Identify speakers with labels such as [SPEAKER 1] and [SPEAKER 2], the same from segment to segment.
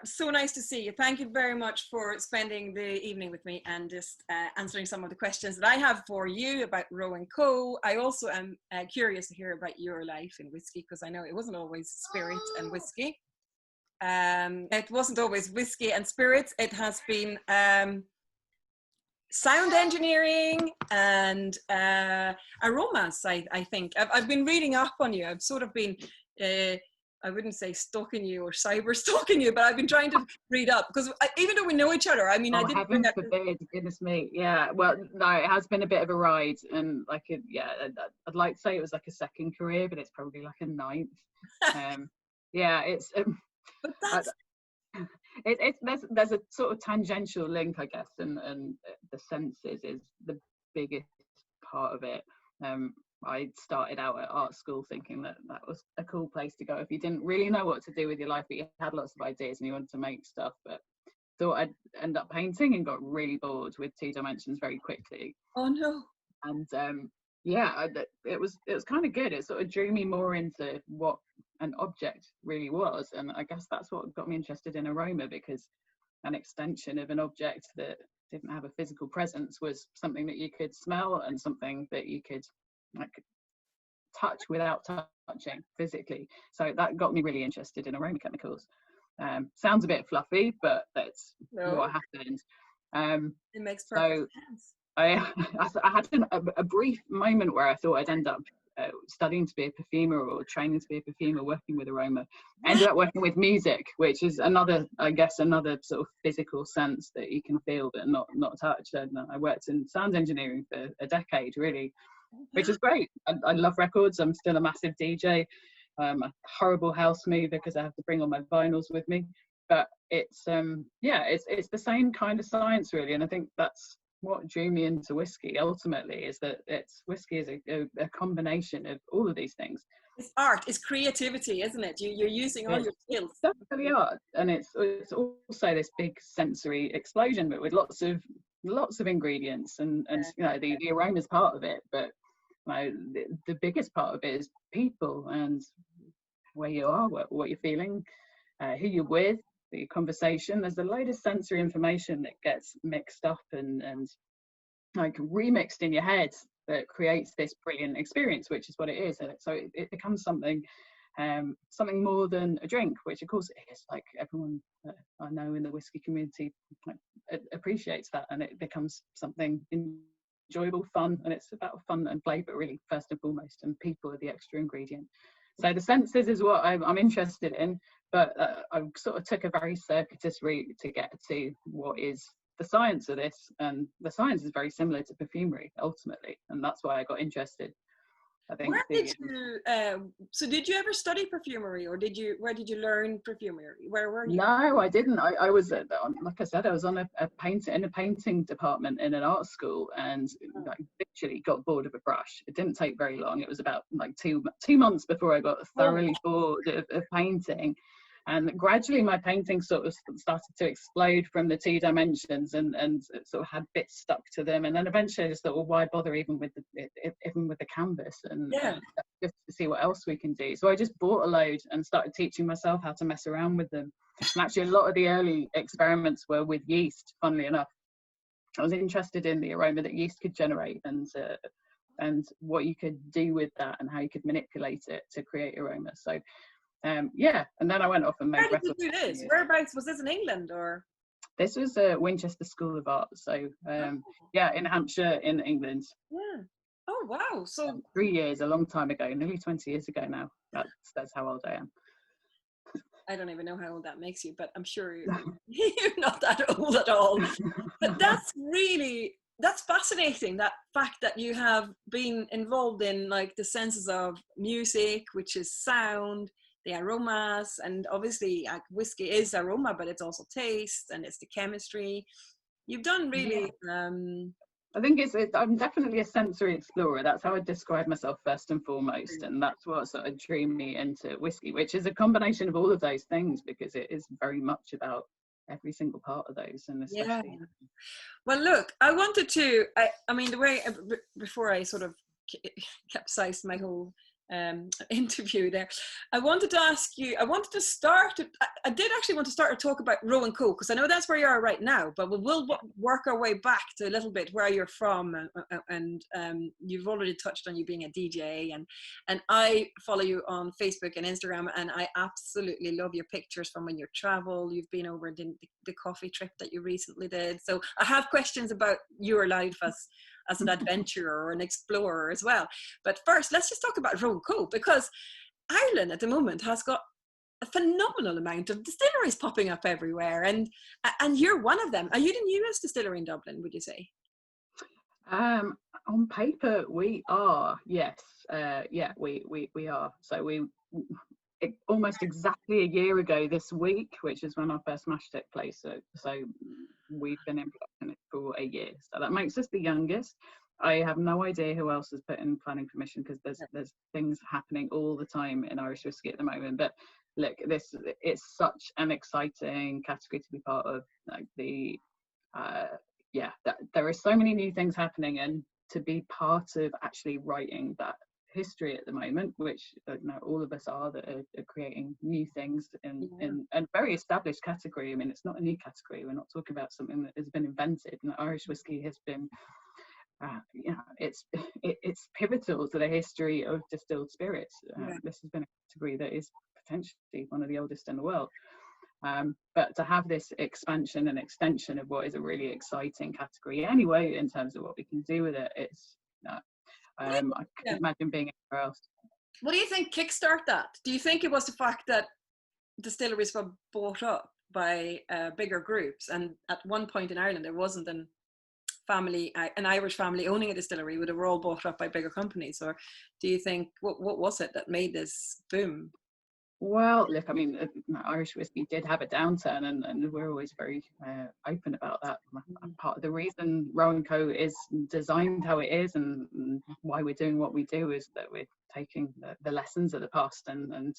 [SPEAKER 1] So nice to see you. Thank you very much for spending the evening with me and just answering some of the questions that I have for you about Roe Co. I also am curious to hear about your life in whiskey, because I know it wasn't always spirit and whiskey. It wasn't always whiskey and spirits. It has been sound engineering and aromas, I think. I've been reading up on you. I've sort of been... I wouldn't say stalking you or cyber stalking you, but I've been trying to read up, because even though we know each other, I mean, I didn't.
[SPEAKER 2] Heaven forbid, goodness me. Yeah, well, no, it has been a bit of a ride, and like, I'd like to say it was like a second career, but it's probably like a ninth. Yeah, it's.
[SPEAKER 1] But that's.
[SPEAKER 2] There's a sort of tangential link, I guess, and the senses is the biggest part of it. I started out at art school thinking that was a cool place to go if you didn't really know what to do with your life, but you had lots of ideas and you wanted to make stuff. But thought I'd end up painting and got really bored with two dimensions very quickly.
[SPEAKER 1] Oh no!
[SPEAKER 2] And it was kind of good. It sort of drew me more into what an object really was, and I guess that's what got me interested in aroma, because an extension of an object that didn't have a physical presence was something that you could smell and something that you could like touch without touching physically. So that got me really interested in aroma chemicals. Sounds a bit fluffy, but that's what happened.
[SPEAKER 1] It makes perfect sense.
[SPEAKER 2] I had a brief moment where I thought I'd end up studying to be a perfumer or training to be a perfumer, working with aroma. Ended up working with music, which is another sort of physical sense that you can feel but not touch. And I worked in sound engineering for a decade, really, which is great. I love records. I'm still a massive DJ. I'm a horrible house mover because I have to bring all my vinyls with me. But it's the same kind of science, really, and I think that's what drew me into whiskey ultimately, is that whiskey is a combination of all of these things.
[SPEAKER 1] It's art, it's creativity, isn't it? You're using all your skills.
[SPEAKER 2] It's definitely art, and it's also this big sensory explosion, but with lots of ingredients, and you know, the aroma is part of it, but you know, the biggest part of it is people and where you are, what you're feeling, who you're with, the conversation. There's a load of sensory information that gets mixed up and like remixed in your head that creates this brilliant experience, which is what it is. So it becomes something more than a drink, which of course it is. Like everyone I know in the whiskey community appreciates that, and it becomes something enjoyable, fun, and it's about fun and flavour really, first and foremost, and people are the extra ingredient. So the senses is what I'm interested in, but I sort of took a very circuitous route to get to what is the science of this, and the science is very similar to perfumery ultimately, and that's why I got interested. I think.
[SPEAKER 1] So did you ever study perfumery, or where did you learn perfumery? Where were you?
[SPEAKER 2] No, I didn't. I was, like I said, I was on a painting department in an art school, and I literally got bored of a brush. It didn't take very long. It was about like two months before I got thoroughly bored of painting. And gradually my painting sort of started to explode from the two dimensions, and sort of had bits stuck to them. And then eventually I just thought, well, why bother even with the canvas, and just to see what else we can do. So I just bought a load and started teaching myself how to mess around with them. And actually a lot of the early experiments were with yeast, funnily enough. I was interested in the aroma that yeast could generate, and what you could do with that and how you could manipulate it to create aroma. So and then I went off and made records.
[SPEAKER 1] Where did you do this? Whereabouts? Was this in England or?
[SPEAKER 2] This was Winchester School of Art. So in Hampshire in England.
[SPEAKER 1] Yeah. Oh wow! So
[SPEAKER 2] 3 years, a long time ago, nearly 20 years ago now. That's how old I am.
[SPEAKER 1] I don't even know how old that makes you, but I'm sure you're not that old at all. But that's fascinating, that fact that you have been involved in like the senses of music, which is sound, the aromas, and obviously like whiskey is aroma, but it's also taste, and it's the chemistry. You've done really.
[SPEAKER 2] I think I'm definitely a sensory explorer. That's how I describe myself first and foremost, and that's what sort of drew me into whiskey, which is a combination of all of those things, because it is very much about every single part of those. And especially
[SPEAKER 1] well, look, I wanted to. I mean, the way before I sort of capsized my whole interview there. I wanted to ask you, I did actually want to start a talk about Roe Co, because I know that's where you are right now, but we'll work our way back to a little bit where you're from, and you've already touched on you being a DJ, and I follow you on Facebook and Instagram, and I absolutely love your pictures from when you travel. You've been over and did the coffee trip that you recently did, so I have questions about your life as an adventurer or an explorer as well. But first, let's just talk about Roe Co, because Ireland at the moment has got a phenomenal amount of distilleries popping up everywhere, and you're one of them. Are you the newest distillery in Dublin, would you say?
[SPEAKER 2] On paper, we are, yes. We are. So almost exactly a year ago this week, which is when our first mash took place. So we've been in production for a year. So that makes us the youngest. I have no idea who else has put in planning permission, because there's things happening all the time in Irish whiskey at the moment. But look, it's such an exciting category to be part of. Like there are so many new things happening, and to be part of actually writing that history at the moment, which all of us are, that are creating new things in a very established category. I mean, it's not a new category. We're not talking about something that has been invented. And Irish whiskey has been it's pivotal to the history of distilled spirits. This has been a category that is potentially one of the oldest in the world, but to have this expansion and extension of what is a really exciting category anyway, in terms of what we can do with it, it's I couldn't imagine being anywhere else.
[SPEAKER 1] What do you think kickstart that? Do you think it was the fact that distilleries were bought up by bigger groups, and at one point in Ireland there wasn't an Irish family owning a distillery, they were all bought up by bigger companies? Or do you think, what was it that made this boom?
[SPEAKER 2] Well, look, I mean, Irish whiskey did have a downturn, and we're always very open about that. Part of the reason Roe Co is designed how it is, and why we're doing what we do, is that we're taking the lessons of the past and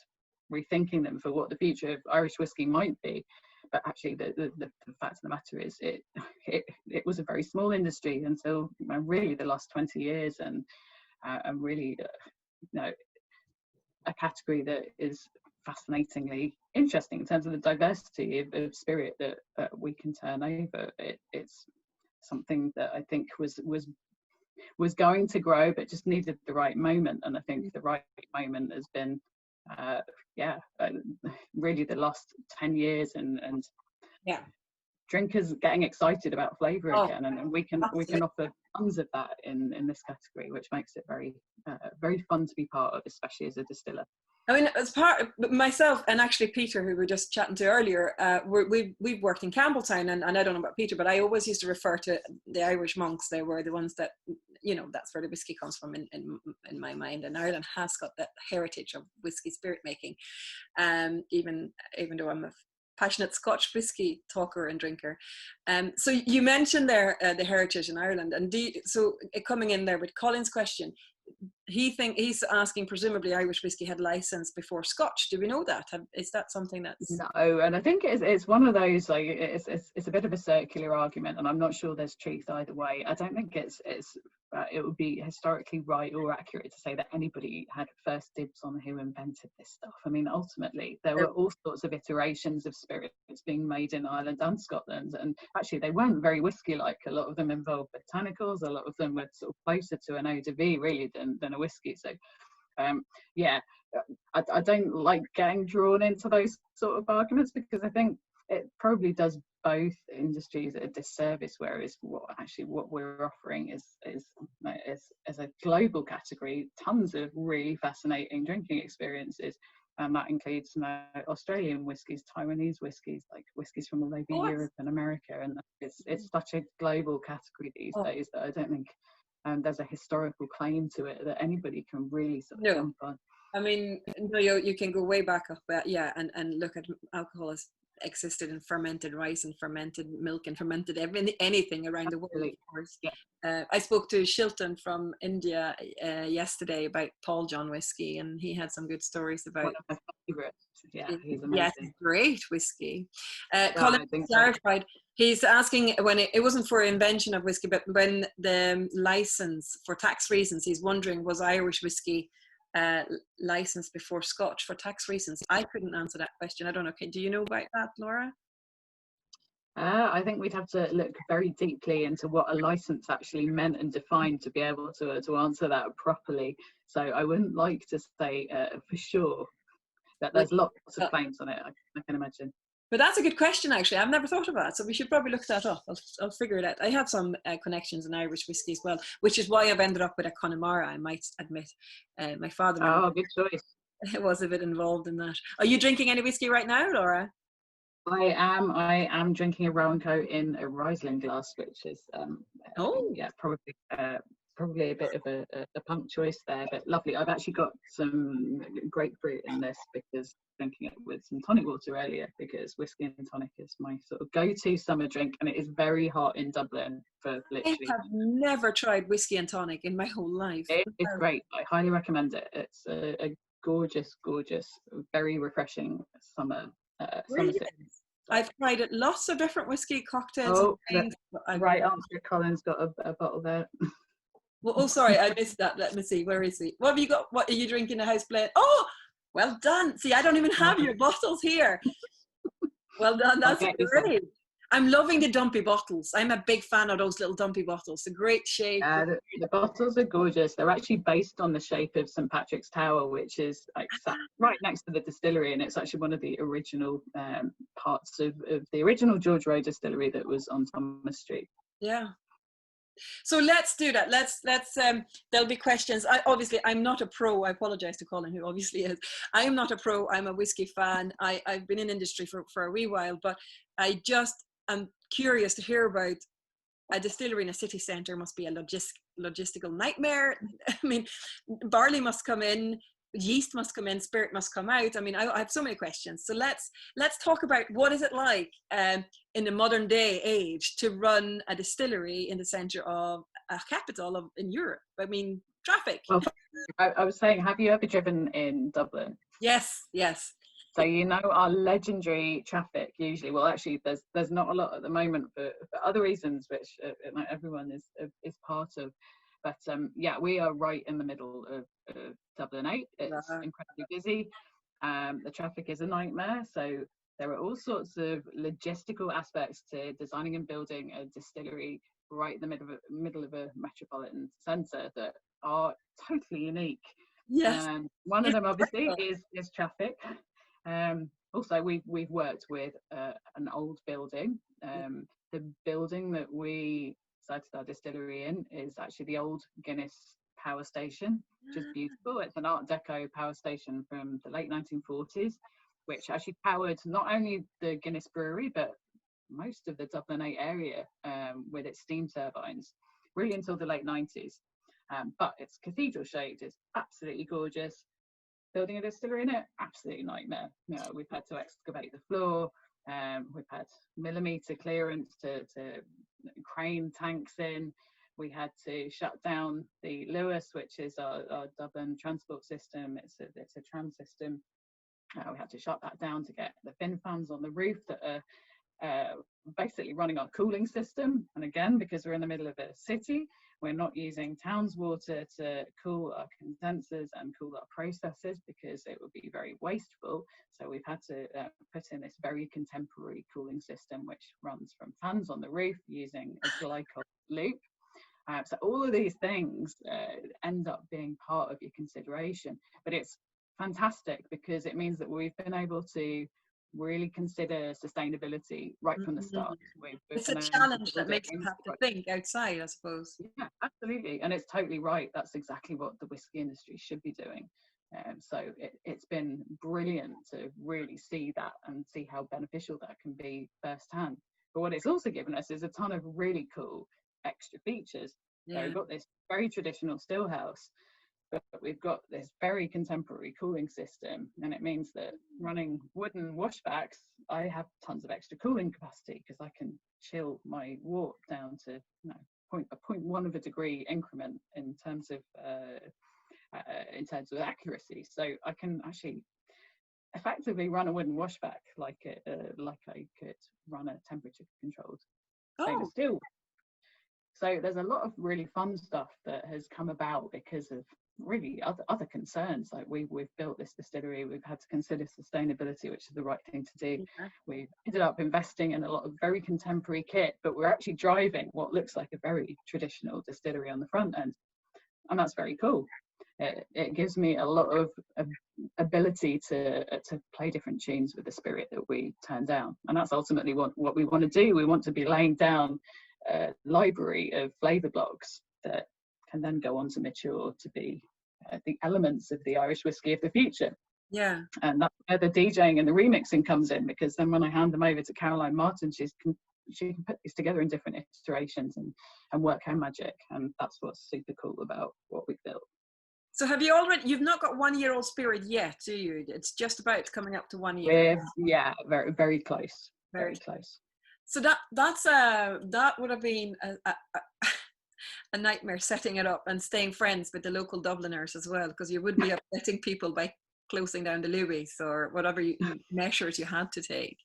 [SPEAKER 2] rethinking them for what the future of Irish whiskey might be. But actually, the fact of the matter is, it was a very small industry until really the last 20 years, and really, a category that is fascinatingly interesting in terms of the diversity of spirit that we can turn over. It's something that I think was going to grow, but just needed the right moment. And I think the right moment has been really the last 10 years, and drinkers getting excited about flavour again, and we can offer tons of that in this category, which makes it very very fun to be part of, especially as a distiller.
[SPEAKER 1] I mean, as part of myself and actually Peter, who we were just chatting to earlier, we've worked in Campbelltown, and I don't know about Peter, but I always used to refer to the Irish monks. They were the ones that, that's where the whiskey comes from in my mind. And Ireland has got that heritage of whiskey spirit making, even though I'm a passionate Scotch whiskey talker and drinker. So you mentioned there the heritage in Ireland, and coming in there with Colin's question, he's asking, presumably Irish whiskey had license before Scotch. Do we know that? Is that something that's...
[SPEAKER 2] No, and I think it's one of those, like, it's a bit of a circular argument, and I'm not sure there's truth either way. I don't think it would be historically right or accurate to say that anybody had first dibs on who invented this stuff. I mean, ultimately, there were all sorts of iterations of spirits being made in Ireland and Scotland, and actually they weren't very whiskey-like. A lot of them involved botanicals, a lot of them were sort of closer to an eau de vie, really, than a whiskey. So, I don't like getting drawn into those sort of arguments, because I think it probably does both industries a disservice, whereas what we're offering is as a global category, tons of really fascinating drinking experiences, and that includes Australian whiskies, Taiwanese whiskies, like whiskies from all over Europe and America, and it's such a global category these days that I don't think there's a historical claim to it that anybody can really sort of jump on.
[SPEAKER 1] I mean, you can go way back up, and look at alcohol as existed in fermented rice and fermented milk and fermented anything around the world, of course. I spoke to Shilton from India yesterday about Paul John whiskey, and he had some good stories about... One of my favorites. Yeah, he's amazing. Yes, great whiskey. Colin clarified, he's asking when it wasn't for invention of whiskey, but when the license for tax reasons, he's wondering, was Irish whiskey license before Scotch for tax reasons? I couldn't answer that question. I don't know. Do you know about that, Laura?
[SPEAKER 2] I think we'd have to look very deeply into what a license actually meant and defined to be able to answer that properly. So I wouldn't like to say for sure that there's lots of claims on it, I can imagine.
[SPEAKER 1] But that's a good question, actually. I've never thought of that, so we should probably look that up. I'll figure it out. I have some connections in Irish whiskey as well, which is why I've ended up with a Connemara, I might admit. My father
[SPEAKER 2] good choice.
[SPEAKER 1] Was a bit involved in that. Are you drinking any whiskey right now, Laura?
[SPEAKER 2] I am drinking a Roe Co in a Riesling glass, which is probably a bit of a punk choice there, but lovely. I've actually got some grapefruit in this because drinking it with some tonic water earlier, because whiskey and tonic is my sort of go-to summer drink, and it is very hot in Dublin for literally.
[SPEAKER 1] I have never tried whiskey and tonic in my whole life.
[SPEAKER 2] It's great. I highly recommend it. It's a gorgeous, very refreshing summer.
[SPEAKER 1] I've tried it, lots of different whiskey cocktails.
[SPEAKER 2] Right answer. Colin's got a bottle there.
[SPEAKER 1] Well, sorry, I missed that. Let me see. Where is he? What have you got? What are you drinking? A house blend? Oh, well done. See, I don't even have your bottles here. Well done. That's great. I'm loving the dumpy bottles. I'm a big fan of those little dumpy bottles. A great shape.
[SPEAKER 2] The bottles are gorgeous. They're actually based on the shape of St. Patrick's Tower, which is like right next to the distillery, and it's actually one of the original parts of the original George Roe distillery that was on Thomas Street.
[SPEAKER 1] Yeah. So let's do that. Let's there'll be questions. I'm not a pro. I apologize to Colin, who obviously is. I am not a pro. I'm a whiskey fan. I've been in industry for a wee while, but I'm curious to hear about a distillery in a city centre. Must be a logistical nightmare. I mean, barley must come in, yeast must come in, spirit must come out. I mean, I have so many questions. So let's talk about what is it like in the modern day age to run a distillery in the centre of a capital in Europe. I mean, traffic.
[SPEAKER 2] Well, I was saying, have you ever driven in Dublin?
[SPEAKER 1] Yes.
[SPEAKER 2] So you know our legendary traffic usually. Well, actually, there's not a lot at the moment for other reasons, which everyone is part of. But we are right in the middle of Dublin 8. It's incredibly busy. The traffic is a nightmare. So there are all sorts of logistical aspects to designing and building a distillery right in the middle of a metropolitan centre that are totally unique.
[SPEAKER 1] Yes.
[SPEAKER 2] One of them obviously is traffic. Also, we've worked with an old building. The building that we sited our distillery in is actually the old Guinness power station, which is beautiful. It's an Art Deco power station from the late 1940s, which actually powered not only the Guinness brewery, but most of the Dublin 8 area with its steam turbines, really until the late 90s. But it's cathedral shaped, it's absolutely gorgeous. Building a distillery in it, absolutely nightmare. You know, we've had to excavate the floor, we've had millimetre clearance to crane tanks in. We had to shut down the Lewis, which is our Dublin transport system. It's a tram system. We had to shut that down to get the fin fans on the roof that are basically running our cooling system. And again, because we're in the middle of a city, we're not using Towns water to cool our condensers and cool our processes because it would be very wasteful. So we've had to put in this very contemporary cooling system, which runs from fans on the roof using a glycol loop. So all of these things end up being part of your consideration, but it's fantastic because it means that we've been able to really consider sustainability right from the start.
[SPEAKER 1] It's a challenge that makes you have to think outside, I suppose.
[SPEAKER 2] Yeah, absolutely. And it's totally right. That's exactly what the whiskey industry should be doing. So it's been brilliant to really see that and see how beneficial that can be firsthand. But what it's also given us is a ton of really cool extra features. So we've got this very traditional still house, but we've got this very contemporary cooling system, and it means that running wooden washbacks, I have tons of extra cooling capacity because I can chill my wort down to 0.1 of a degree increment in terms of accuracy. So I can actually effectively run a wooden washback like I could run a temperature controlled stainless steel. So there's a lot of really fun stuff that has come about because of really other concerns. Like we've built this distillery, we've had to consider sustainability, which is the right thing to do.
[SPEAKER 1] Yeah.
[SPEAKER 2] We've ended up investing in a lot of very contemporary kit, but we're actually driving what looks like a very traditional distillery on the front end, and that's very cool. It gives me a lot of ability to play different tunes with the spirit that we turn down, and that's ultimately what we want to do. We want to be laying down a library of flavour blocks that can then go on to mature to be the elements of the Irish whiskey of the future.
[SPEAKER 1] Yeah.
[SPEAKER 2] And that's where the DJing and the remixing comes in, because then when I hand them over to Caroline Martin, she can put these together in different iterations and work her magic, and that's what's super cool about what we've built.
[SPEAKER 1] So you've not got 1 year old spirit yet, do you? It's just about coming up to 1 year.
[SPEAKER 2] Yeah, very, very close. Very close.
[SPEAKER 1] So that would have been a nightmare, setting it up and staying friends with the local Dubliners as well, because you would be upsetting people by closing down the Louis or whatever measures you had to take.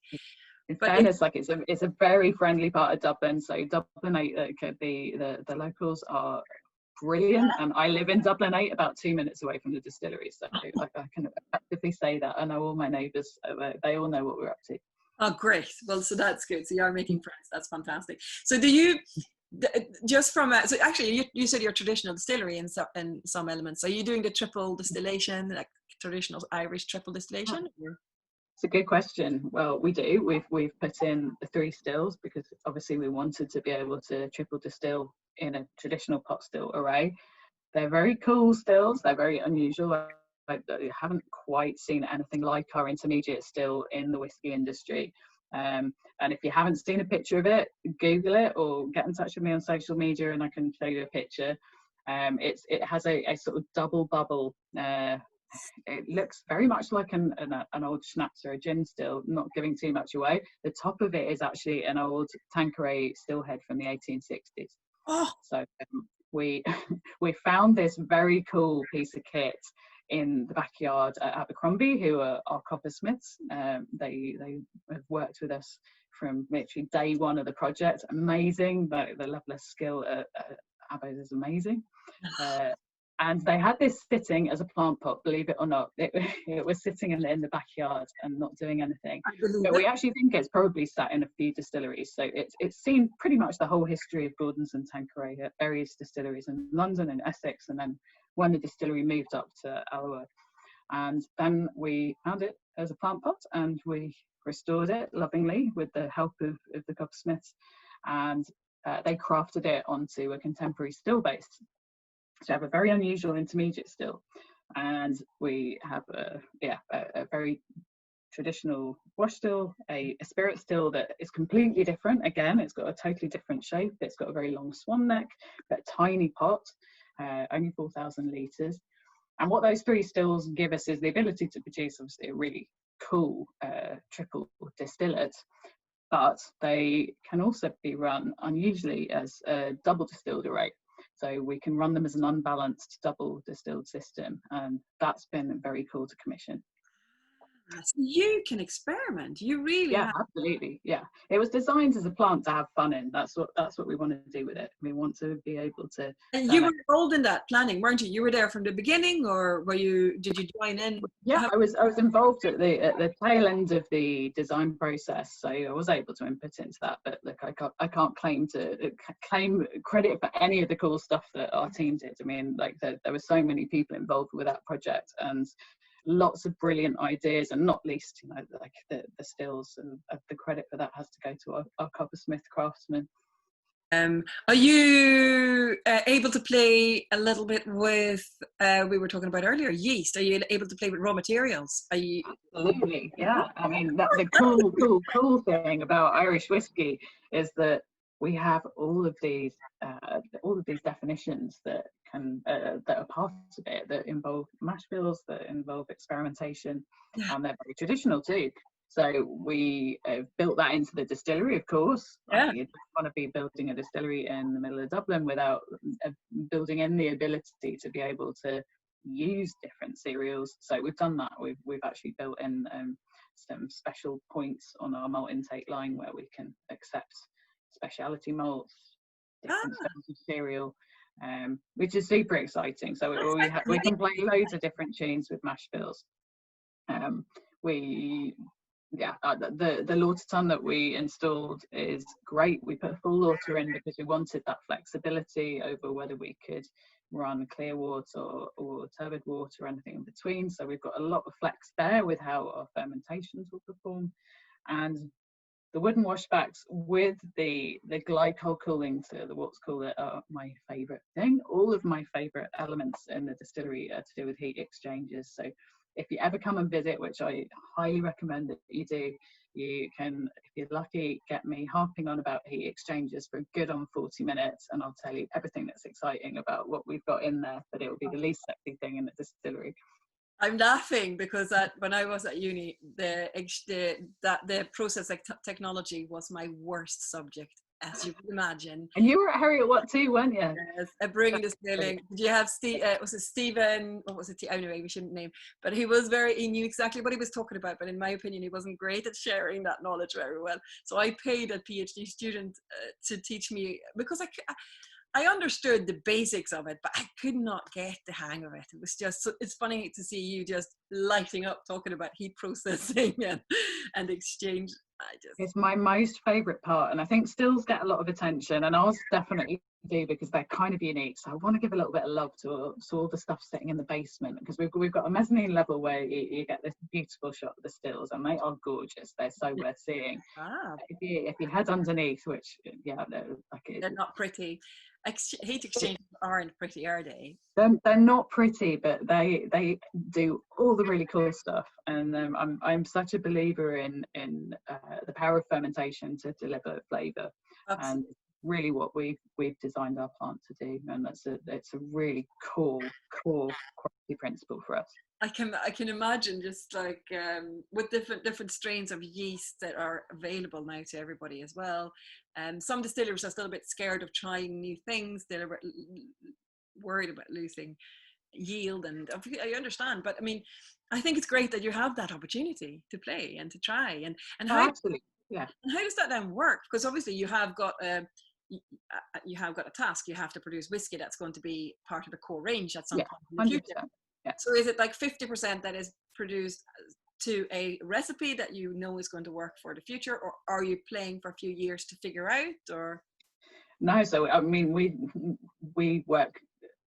[SPEAKER 2] In fairness, it's a very friendly part of Dublin. So Dublin 8, the locals are brilliant, and I live in Dublin 8, about 2 minutes away from the distillery, so I can effectively say that I know all my neighbours. They all know what we're up to.
[SPEAKER 1] Oh, great. Well, so that's good. So you are making friends. That's fantastic. So do you, just from so actually you said your traditional distillery in some elements. Are you doing the triple distillation, like traditional Irish triple distillation?
[SPEAKER 2] It's a good question. Well, we do. We've put in the 3 stills because obviously we wanted to be able to triple distill in a traditional pot still array. They're very cool stills. They're very unusual. I haven't quite seen anything like our intermediate still in the whiskey industry. And if you haven't seen a picture of it, Google it or get in touch with me on social media and I can show you a picture. It has a sort of double bubble. It looks very much like an old schnapps or a gin still, not giving too much away. The top of it is actually an old Tanqueray still head from the 1860s.
[SPEAKER 1] Oh.
[SPEAKER 2] So we found this very cool piece of kit in the backyard at Abercrombie, who are our coppersmiths. They have worked with us from literally day one of the project. Amazing. The level of skill at Abbo's is amazing. And they had this sitting as a plant pot, believe it or not. It was sitting in the backyard and not doing anything. But we actually think it's probably sat in a few distilleries. So it's seen pretty much the whole history of Gordon's and Tanqueray at various distilleries in London and Essex, and then when the distillery moved up to Alloa. And then we found it as a plant pot and we restored it lovingly with the help of the coppersmiths. And they crafted it onto a contemporary still base. So we have a very unusual intermediate still, and we have a very traditional wash still, a spirit still that is completely different. Again, it's got a totally different shape. It's got a very long swan neck, but a tiny pot, only 4,000 litres. And what those 3 stills give us is the ability to produce obviously a really cool triple distillate, but they can also be run unusually as a double distilled array. So we can run them as an unbalanced double distilled system, and that's been very cool to commission.
[SPEAKER 1] So you can experiment. You really have.
[SPEAKER 2] Absolutely. Yeah, it was designed as a plant to have fun in. That's what we want to do with it. We want to be able to.
[SPEAKER 1] And you were involved in that planning, weren't you? You were there from the beginning, or did you join in?
[SPEAKER 2] Yeah, I was involved at the tail end of the design process, so I was able to input into that. But look, I can't claim credit for any of the cool stuff that our team did. I mean, like there were so many people involved with that project, and lots of brilliant ideas, and not least, like the stills, and the credit for that has to go to our coppersmith craftsmen.
[SPEAKER 1] Are you able to play a little bit with, we were talking about earlier, yeast? Are you able to play with raw materials?
[SPEAKER 2] Absolutely, yeah. I mean, that's the cool thing about Irish whiskey is that we have all of these definitions that are part of it, that involve mash bills, that involve experimentation, and they're very traditional too. So we built that into the distillery, of course.
[SPEAKER 1] Yeah.
[SPEAKER 2] You don't want to be building a distillery in the middle of Dublin without building in the ability to be able to use different cereals. So we've done that. We've actually built in some special points on our malt intake line where we can accept speciality malts, different styles of cereal. which is super exciting. So we can play loads of different tunes with mash bills. The Lora tun that we installed is great. We put a full Lora in because we wanted that flexibility over whether we could run clear water or turbid water or anything in between. So we've got a lot of flex there with how our fermentations will perform. And the wooden washbacks with the glycol cooling to the what's called it are my favourite thing. All of my favourite elements in the distillery are to do with heat exchangers. So if you ever come and visit, which I highly recommend that you do, you can, if you're lucky, get me harping on about heat exchangers for a good on 40 minutes, and I'll tell you everything that's exciting about what we've got in there, but it will be the least sexy thing in the distillery.
[SPEAKER 1] I'm laughing because when I was at uni, the process technology was my worst subject, as you can imagine.
[SPEAKER 2] And you were at Harriet Watt too, weren't you?
[SPEAKER 1] Yes, at Brewing Distilling. Did you have was it Stephen? What was it? Anyway, we shouldn't name. But he knew exactly what he was talking about. But in my opinion, he wasn't great at sharing that knowledge very well. So I paid a PhD student to teach me, because I understood the basics of it, but I could not get the hang of it. It was just, it's funny to see you just lighting up talking about heat processing and exchange.
[SPEAKER 2] It's my most favourite part, and I think stills get a lot of attention, and ours definitely do because they're kind of unique. So I want to give a little bit of love to all the stuff sitting in the basement, because we've got a mezzanine level where you get this beautiful shot of the stills, and they are gorgeous. They're so worth seeing. If you head underneath, which they're
[SPEAKER 1] not pretty. Heat exchangers aren't pretty, are they?
[SPEAKER 2] They're not pretty, but they do all the really cool stuff. And I'm such a believer in the power of fermentation to deliver flavour, and really what we've designed our plant to do. And it's a really core quality principle for us. I
[SPEAKER 1] can imagine, just like with different strains of yeast that are available now to everybody as well. Some distillers are still a bit scared of trying new things. They're worried about losing yield, and I understand. But I mean, I think it's great that you have that opportunity to play and to try. And how,
[SPEAKER 2] absolutely, yeah.
[SPEAKER 1] And how does that then work? Because obviously you have got a task. You have to produce whiskey that's going to be part of the core range at some point in the future.
[SPEAKER 2] Yeah.
[SPEAKER 1] So is it like 50% that is produced to a recipe that you know is going to work for the future, or are you playing for a few years to figure out? Or
[SPEAKER 2] no, so I mean we work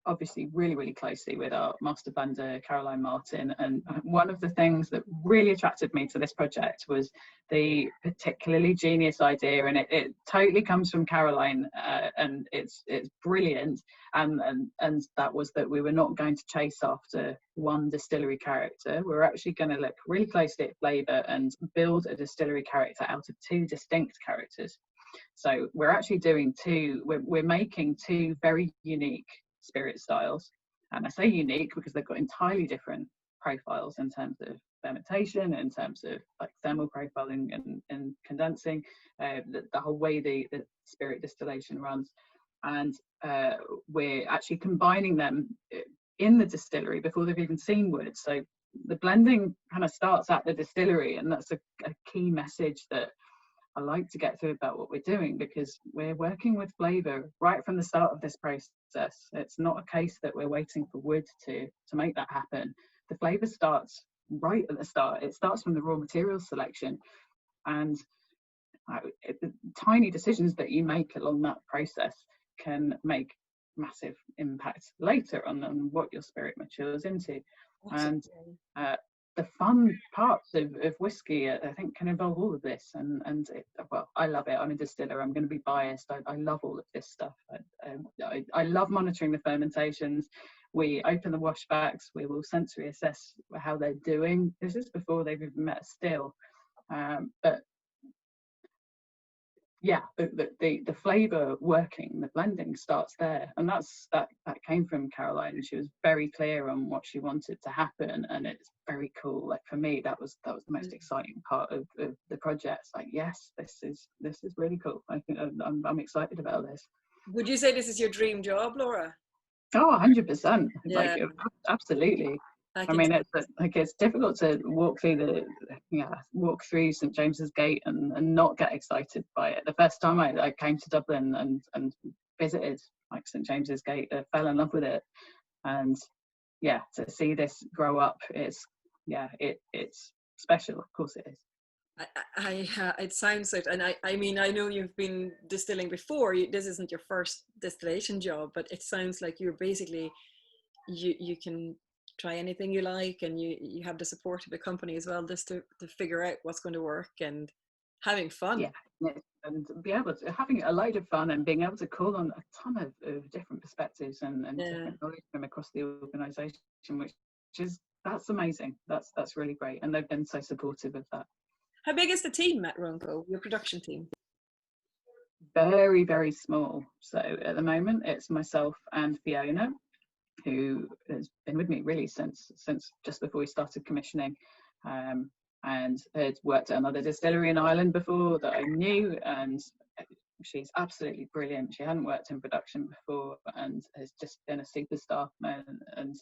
[SPEAKER 2] obviously really, really closely with our master blender Caroline Martin, and one of the things that really attracted me to this project was the particularly genius idea, and it totally comes from Caroline, and it's brilliant, and that was that we were not going to chase after one distillery character. We're actually going to look really closely at flavour and build a distillery character out of two distinct characters. So we're actually we're making two very unique spirit styles, and I say unique because they've got entirely different profiles in terms of fermentation, in terms of like thermal profiling and condensing, the whole way the spirit distillation runs, and we're actually combining them in the distillery before they've even seen wood. So the blending kind of starts at the distillery, and that's a key message that I like to get through about what we're doing, because we're working with flavour right from the start of this process. It's not a case that we're waiting for wood to make that happen. The flavour starts right at the start. It starts from the raw materials selection, and tiny decisions that you make along that process can make massive impact later on what your spirit matures into. Absolutely. And the fun parts of whiskey, I think, can involve all of this, and well, I love it. I'm a distiller. I'm going to be biased. I love all of this stuff. I love monitoring the fermentations. We open the washbacks. We will sensory assess how they're doing. This is before they've even met a still, but yeah, the flavour working, the blending starts there, and that came from Caroline. She was very clear on what she wanted to happen, and it's very cool. Like for me, that was the most exciting part of the project. It's like, yes, this is really cool. I think I'm excited about this.
[SPEAKER 1] Would you say this is your dream job, Lora?
[SPEAKER 2] Oh, 100%.
[SPEAKER 1] Yeah.
[SPEAKER 2] Like, absolutely. I mean, it's difficult to walk through St James's Gate and not get excited by it. The first time I came to Dublin and visited, like St James's Gate, fell in love with it. And yeah, to see this grow up is, it's special. Of course it is.
[SPEAKER 1] It sounds like, and I mean, I know you've been distilling before. This isn't your first distillation job, but it sounds like you're basically, you can try anything you like, and you have the support of the company as well, just to figure out what's going to work and having fun.
[SPEAKER 2] Yeah, and be able to having a load of fun and being able to call on a ton of different perspectives and different knowledge from across the organisation, which is, that's amazing. That's really great, and they've been so supportive of that.
[SPEAKER 1] How big is the team at Roe Co, your production team?
[SPEAKER 2] Very, very small. So at the moment it's myself and Fiona, who has been with me really since just before we started commissioning, and had worked at another distillery in Ireland before that I knew, and she's absolutely brilliant. She hadn't worked in production before and has just been a superstar, and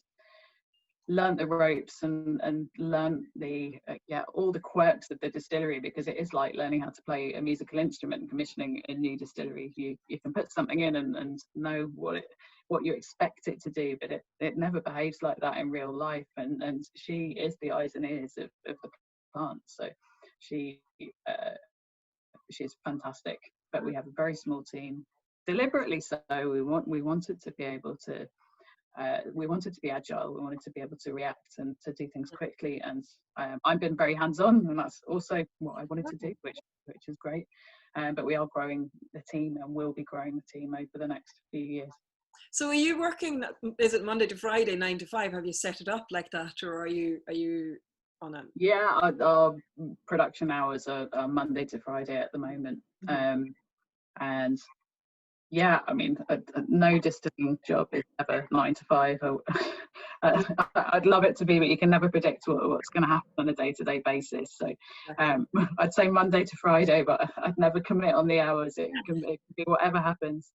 [SPEAKER 2] learned the ropes and learned the all the quirks of the distillery, because it is like learning how to play a musical instrument and commissioning a new distillery. You can put something in and know what you expect it to do, but it never behaves like that in real life, and she is the eyes and ears of the plant. So she's fantastic. But we have a very small team, deliberately so. We wanted to be able to we wanted to be agile. We wanted to be able to react and to do things quickly, and I've been very hands-on, and that's also what I wanted to do, which is great. But we are growing the team, and will be growing the team over the next few years.
[SPEAKER 1] So are you working, is it Monday to Friday, 9 to 5? Have you set it up like that, or are you on a...
[SPEAKER 2] Yeah, our production hours are Monday to Friday at the moment. And yeah, I mean, no distilling job is ever 9 to 5. I'd love it to be, but you can never predict what's going to happen on a day-to-day basis. So I'd say Monday to Friday, but I'd never commit on the hours. It can be whatever happens.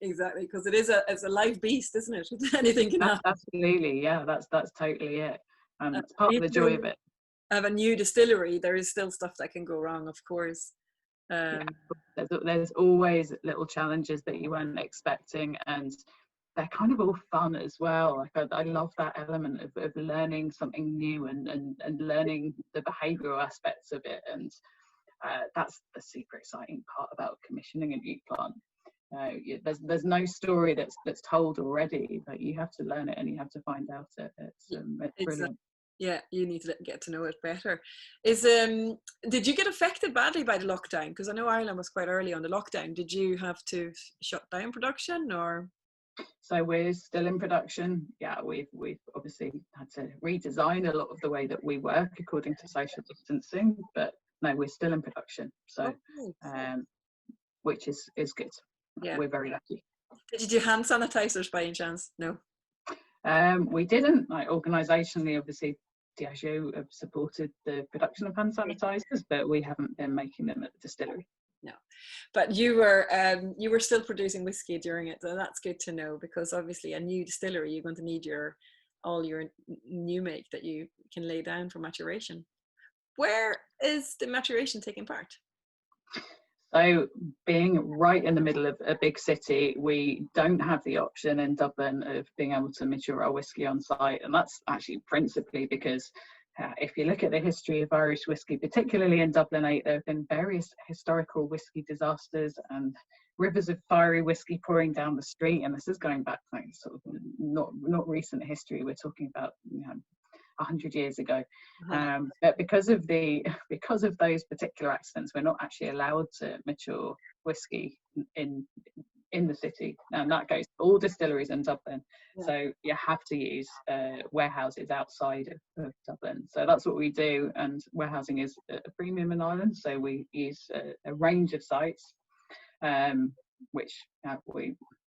[SPEAKER 1] Exactly, because it's a live beast, isn't it? Anything can happen.
[SPEAKER 2] Absolutely, yeah, that's totally it. It's part of the joy of it.
[SPEAKER 1] Of a new distillery, there is still stuff that can go wrong, of course.
[SPEAKER 2] There's always little challenges that you weren't expecting, and they're kind of all fun as well. Like I love that element of learning something new and learning the behavioural aspects of it, and that's the super exciting part about commissioning a new plant. There's no story that's told already, but you have to learn it and you have to find out it. It's brilliant.
[SPEAKER 1] Yeah, you need to get to know it better. Did you get affected badly by the lockdown? Because I know Ireland was quite early on the lockdown. Did you have to shut down production, or?
[SPEAKER 2] So we're still in production. Yeah, we've obviously had to redesign a lot of the way that we work according to social distancing, but no, we're still in production. So, which is good. Yeah. We're very lucky.
[SPEAKER 1] Did you do hand sanitizers by any chance? No.
[SPEAKER 2] We didn't. Like organisationally, obviously, Diageo have supported the production of hand sanitizers, but we haven't been making them at the distillery.
[SPEAKER 1] No, but you were still producing whiskey during it, so that's good to know, because obviously a new distillery, you're going to need all your new make that you can lay down for maturation. Where is the maturation taking part?
[SPEAKER 2] So being right in the middle of a big city, we don't have the option in Dublin of being able to mature our whiskey on site. And that's actually principally because if you look at the history of Irish whiskey, particularly in Dublin 8, there have been various historical whiskey disasters and rivers of fiery whiskey pouring down the street. And this is going back like sort of not recent history. We're talking about 100 years ago, but because of those particular accidents, we're not actually allowed to mature whiskey in the city, and that goes for all distilleries in Dublin. So you have to use warehouses outside of Dublin. So that's what we do, and warehousing is a premium in Ireland, so we use a range of sites, which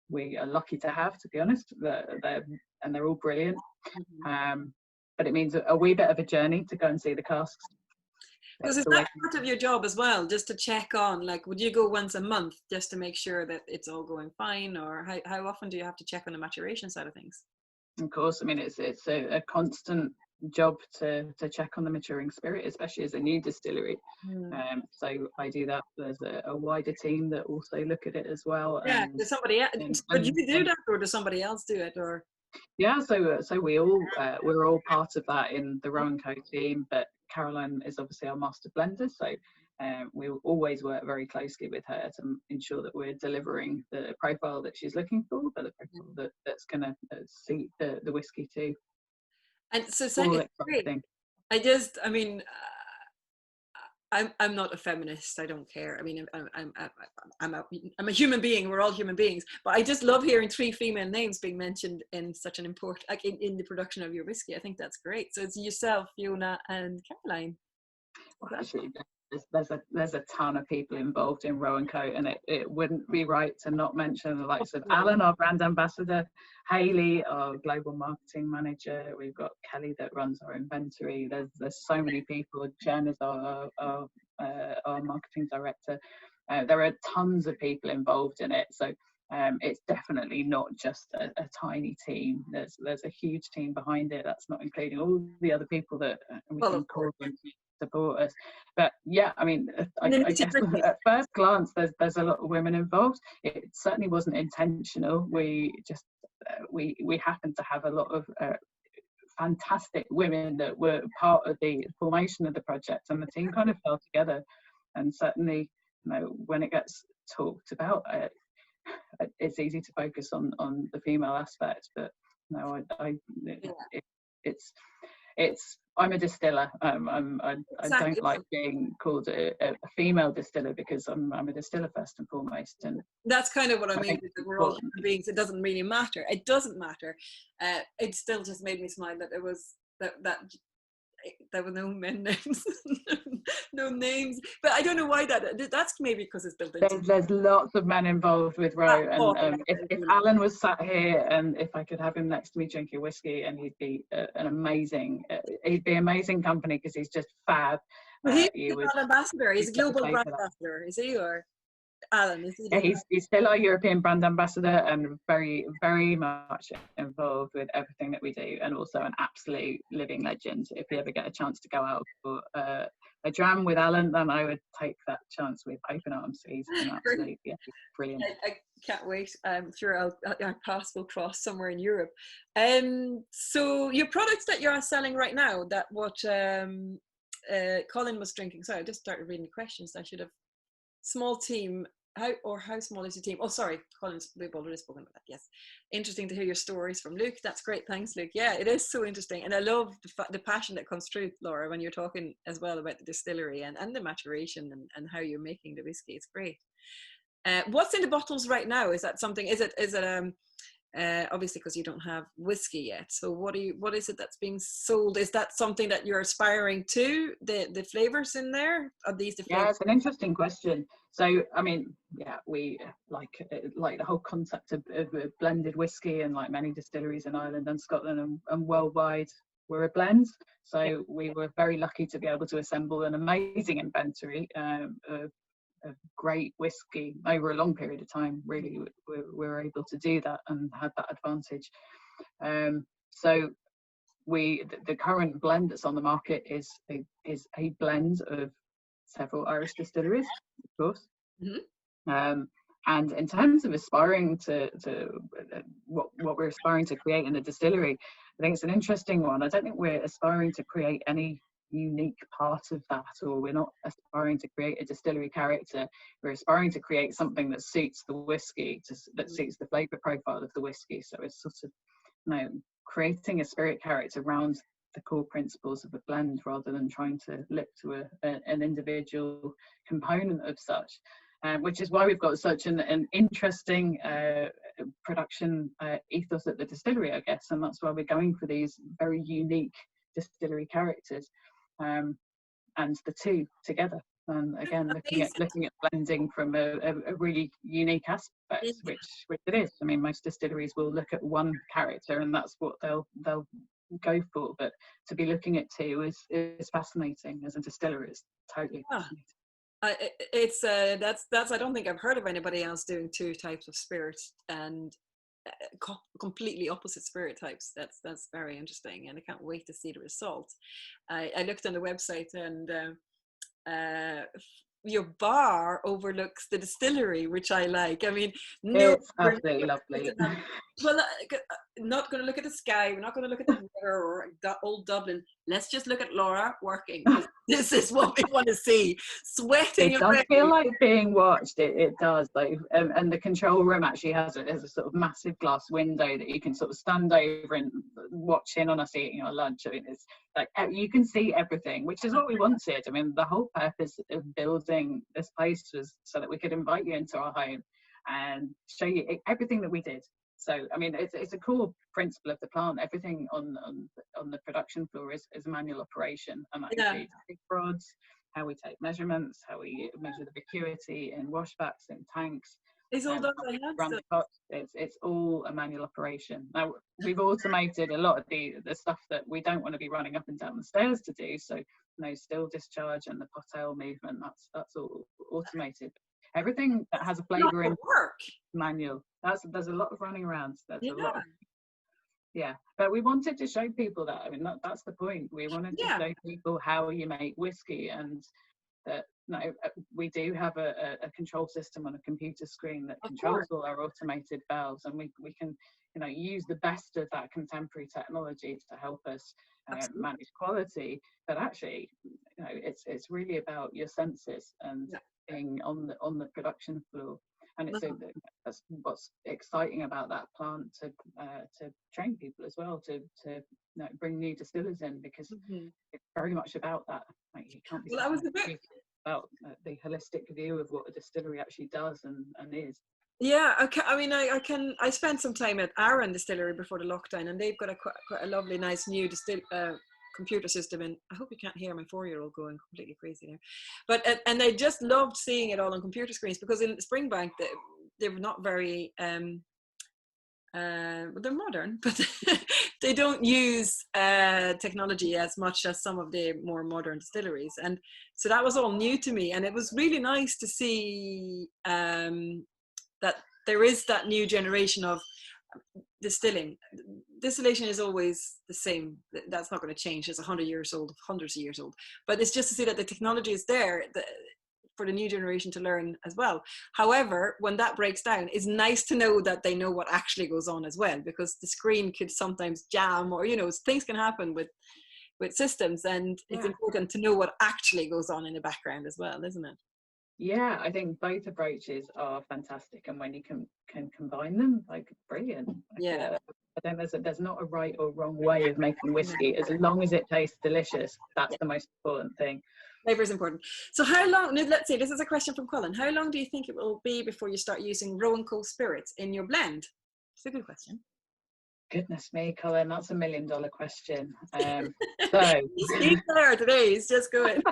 [SPEAKER 2] we are lucky to have, to be honest. They're all brilliant. But it means a wee bit of a journey to go and see the casks.
[SPEAKER 1] Because is that part of your job as well, just to check on, like, would you go once a month just to make sure that it's all going fine, or how often do you have to check on the maturation side of things?
[SPEAKER 2] Of course, I mean, it's a constant job to check on the maturing spirit, especially as a new distillery. So I do that. There's a wider team that also look at it as well.
[SPEAKER 1] Yeah,
[SPEAKER 2] And,
[SPEAKER 1] does somebody else, would you do that, or does somebody else do it, or?
[SPEAKER 2] Yeah, so we're all part of that in the Roe Co team, but Caroline is obviously our master blender, so we always work very closely with her to ensure that we're delivering the profile that she's looking for, but the profile that's going to suit the whiskey too.
[SPEAKER 1] And so
[SPEAKER 2] All
[SPEAKER 1] exciting. I mean, I'm not a feminist. I don't care. I mean, I'm a human being. We're all human beings. But I just love hearing 3 female names being mentioned in such an important, like in the production of your whiskey. I think that's great. So it's yourself, Fiona, and Caroline.
[SPEAKER 2] Well, actually, there's a ton of people involved in Roe Co, and it wouldn't be right to not mention the likes of Alan, our brand ambassador, Hayley, our global marketing manager. We've got Kelly that runs our inventory. There's so many people. Jen is our marketing director. There are tons of people involved in it. So it's definitely not just a tiny team. There's a huge team behind it. That's not including all the other people that we can call them to support us. But yeah, I mean, I guess at first glance, there's a lot of women involved. It certainly wasn't intentional. We just we happened to have a lot of fantastic women that were part of the formation of the project, and the team kind of fell together. And certainly, when it gets talked about, it's easy to focus on the female aspect, but it's I'm a distiller. I don't like being called a female distiller, because I'm a distiller first and foremost. And
[SPEAKER 1] that's kind of what I mean. We're all human beings. It doesn't really matter. It doesn't matter. It still just made me smile that it was that there were no men names, no names. But I don't know why that's maybe because it's built into.
[SPEAKER 2] There's lots of men involved with Roe, and if Alan was sat here, and if I could have him next to me drinking whiskey, and he'd be amazing company, because he's just fab.
[SPEAKER 1] But he's an ambassador. He's a global brand ambassador, is he, or Alan? Is he?
[SPEAKER 2] Yeah, he's still our European brand ambassador, and very, very much involved with everything that we do, and also an absolute living legend. If you ever get a chance to go out for a dram with Alan, then I would take that chance with open arms. He's an absolute brilliant.
[SPEAKER 1] I can't wait. I'm sure our paths will cross somewhere in Europe. So your products that you're selling right now, that what Colin was drinking. Sorry, I just started reading the questions. I should have. Small team. How small is your team? Oh, sorry, Colin's, we've already spoken about that. Yes, interesting to hear your stories from Luke. That's great. Thanks, Luke. Yeah, it is so interesting, and I love the passion that comes through, Laura, when you're talking as well about the distillery and the maturation and how you're making the whiskey. It's great. What's in the bottles right now? Is that something? Is it obviously, because you don't have whiskey yet. So what is it that's being sold? Is that something that you're aspiring to? The flavors in there? Are these the flavors?
[SPEAKER 2] Yeah, it's an interesting question. So I mean, yeah, we like the whole concept of blended whiskey, and like many distilleries in Ireland and Scotland and worldwide, we're a blend. So we were very lucky to be able to assemble an amazing inventory of great whiskey over a long period of time. Really, we were able to do that and had that advantage. So the current blend that's on the market is a blend of several Irish distilleries, of course. Mm-hmm. And in terms of aspiring to what we're aspiring to create in a distillery, I think it's an interesting one. I don't think we're aspiring to create any unique part of that, or we're not aspiring to create a distillery character. We're aspiring to create something that suits the whiskey, that suits the flavour profile of the whiskey. So it's sort of creating a spirit character around the core principles of a blend, rather than trying to look to an individual component of such. Which is why we've got such an interesting production ethos at the distillery, I guess, and that's why we're going for these very unique distillery characters, and the two together. And again, looking at blending from a really unique aspect, which it is. I mean, most distilleries will look at one character, and that's what they'll go for. But to be looking at two is fascinating. As a distiller, it's totally fascinating.
[SPEAKER 1] That's I don't think I've heard of anybody else doing two types of spirits, and completely opposite spirit types. That's very interesting, and I can't wait to see the results. I looked on the website, and your bar overlooks the distillery, which I like. I mean, no,
[SPEAKER 2] It's absolutely lovely.
[SPEAKER 1] well, not going to look at the sky. We're not going to look at the river or old Dublin. Let's just look at Lora working. This is what we want to see. Sweating.
[SPEAKER 2] It does feel like being watched. It does, though. And the control room actually has a sort of massive glass window that you can sort of stand over and watch in on us eating our lunch. I mean, it's like you can see everything, which is what we wanted. I mean, the whole purpose of building this place was so that we could invite you into our home and show you everything that we did. So, I mean, it's a core principle of the plant. Everything on the production floor is a manual operation, and that includes big rods, how we take measurements, how we measure the vacuity in washbacks and tanks.
[SPEAKER 1] It's all done by hand.
[SPEAKER 2] It's all a manual operation. Now, we've automated a lot of the stuff that we don't want to be running up and down the stairs to do. So, still discharge and the pot ale movement, that's all automated. Everything that has a flavour in
[SPEAKER 1] work
[SPEAKER 2] manual. There's a lot of running around. There's a lot of, but we wanted to show people that. I mean, that's the point. We wanted to show people how you make whiskey, and that we do have a control system on a computer screen that controls all our automated valves, and we can use the best of that contemporary technology to help us manage quality. But actually, it's really about your senses and being on the production floor. And that's what's exciting about that plant, to train people as well, to bring new distillers in, because it's very much about that. Like, you can't be about the holistic view of what a distillery actually does and is.
[SPEAKER 1] Yeah, okay. I mean, I spent some time at Arran Distillery before the lockdown, and they've got quite a lovely, nice new computer system. And I hope you can't hear my 4-year-old going completely crazy now. But and they just loved seeing it all on computer screens, because in Springbank they're not very they're modern, but they don't use technology as much as some of the more modern distilleries. And so that was all new to me, and it was really nice to see that there is that new generation of distilling. Distillation is always the same. That's not going to change. It's 100 years old, hundreds of years old. But it's just to see that the technology is there for the new generation to learn as well. However, when that breaks down, it's nice to know that they know what actually goes on as well, because the screen could sometimes jam, or things can happen with systems, and it's important to know what actually goes on in the background as well, isn't it?
[SPEAKER 2] Yeah, I think both approaches are fantastic, and when you can combine them, like, brilliant. I think there's not a right or wrong way of making whiskey, as long as it tastes delicious. That's the most important thing.
[SPEAKER 1] Flavor is important. So how long, let's see, this is a question from Colin. How long do you think it will be before you start using Roe Co spirits in your blend? It's a good question.
[SPEAKER 2] Goodness me, Colin, that's $1 million question. So
[SPEAKER 1] he's there today, he's just going.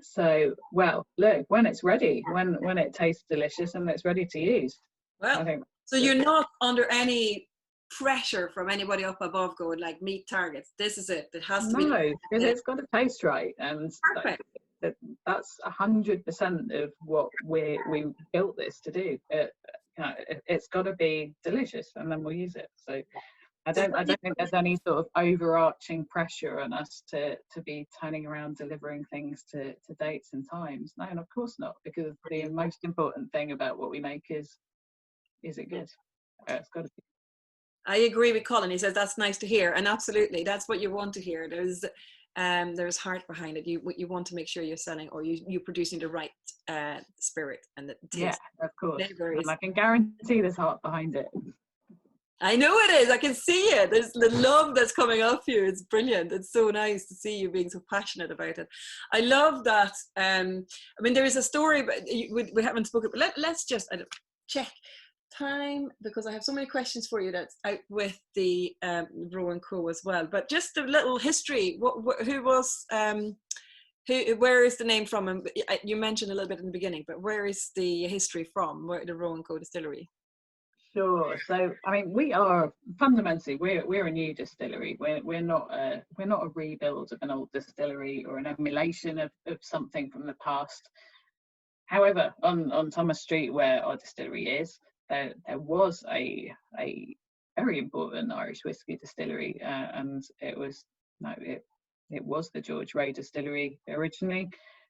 [SPEAKER 2] So, well, look, when it's ready, when it tastes delicious and it's ready to use.
[SPEAKER 1] Well, I think so. You're not under any pressure from anybody up above going like meet targets. This is it. It has to be.
[SPEAKER 2] No, because it's got to taste right, and
[SPEAKER 1] perfect.
[SPEAKER 2] That's 100% of what we built this to do. It's got to be delicious, and then we'll use it. So I don't think there's any sort of overarching pressure on us to be turning around delivering things to dates and times. No, and of course not, because the most important thing about what we make is it good? It's got to be.
[SPEAKER 1] I agree with Colin. He says that's nice to hear, and absolutely, that's what you want to hear. There's heart behind it. You want to make sure you're selling, or you're producing the right spirit and the taste.
[SPEAKER 2] Yeah, of course. And I can guarantee there's heart behind it.
[SPEAKER 1] I know it is. I can see it. There's the love that's coming off you. It's brilliant. It's so nice to see you being so passionate about it. I love that. I mean, there is a story, but we haven't spoken. But let's just check time, because I have so many questions for you that's out with the Roe Co as well. But just a little history. Who was? Where is the name from? And you mentioned a little bit in the beginning, but where is the history from? Where the Roe Co distillery?
[SPEAKER 2] Sure. So, I mean, we are fundamentally we're a new distillery. We're not a rebuild of an old distillery or an emulation of something from the past. However, on Thomas Street, where our distillery is, there was a very important Irish whiskey distillery, and it was the George Roe Distillery originally.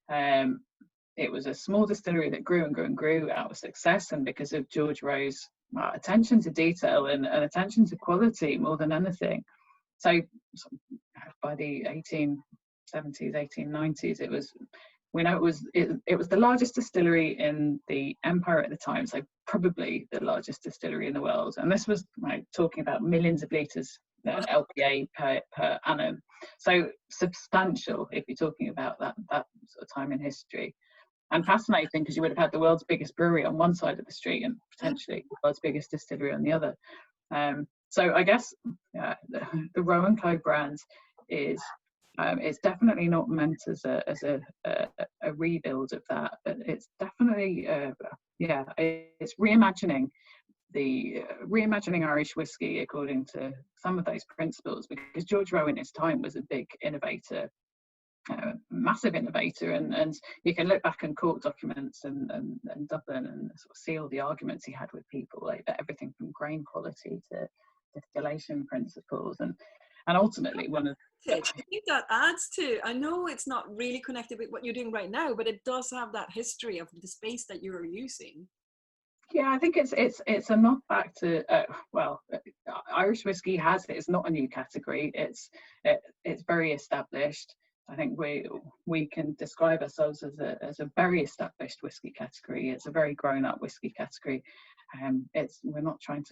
[SPEAKER 2] It was a small distillery that grew and grew and grew out of success, and because of George Roe's attention to detail and attention to quality more than anything. So by the 1870s, 1890s, it was the largest distillery in the empire at the time, so probably the largest distillery in the world. And this was talking about millions of litres LPA per annum. So substantial if you're talking about that sort of time in history. And fascinating because you would have had the world's biggest brewery on one side of the street and potentially the world's biggest distillery on the other. So I guess the Roe Co brand is it's definitely not meant as a rebuild of that, but it's definitely it's reimagining Irish whiskey according to some of those principles, because George Roe in his time was a big innovator. Massive innovator, and you can look back in court documents and Dublin and sort of see all the arguments he had with people, like everything from grain quality to distillation principles, and ultimately one of
[SPEAKER 1] I think that adds to, I know it's not really connected with what you're doing right now, but it does have that history of the space that you're using.
[SPEAKER 2] Yeah, I think it's a nod back to Irish whiskey it's not a new category. It's very established. I think we can describe ourselves as a very established whiskey category. It's a very grown up whiskey category. We're not trying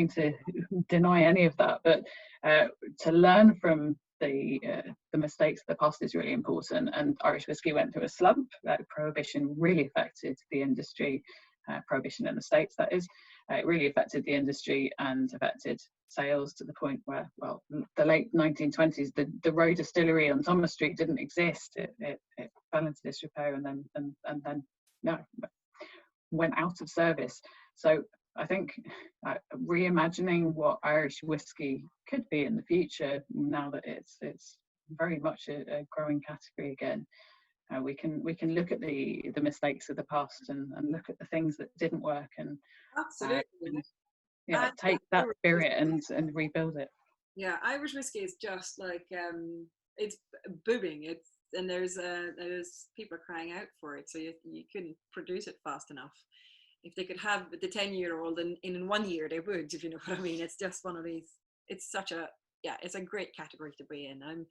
[SPEAKER 2] to deny any of that, but to learn from the mistakes of the past is really important. And Irish whiskey went through a slump. Prohibition really affected the industry. Prohibition in the States, that is. It really affected the industry and affected sales to the point where, the late 1920s, the Roe Distillery on Thomas Street didn't exist. It fell into disrepair and then went out of service. So I think reimagining what Irish whiskey could be in the future, now that it's very much a growing category again. We can look at the mistakes of the past and look at the things that didn't work and
[SPEAKER 1] absolutely
[SPEAKER 2] take that spirit and rebuild it.
[SPEAKER 1] Yeah, Irish whiskey is just like it's booming. And there's people are crying out for it, so you couldn't produce it fast enough. If they could have the 10-year-old in 1 year, they would, if you know what I mean. It's just one of these. It's it's a great category to be in.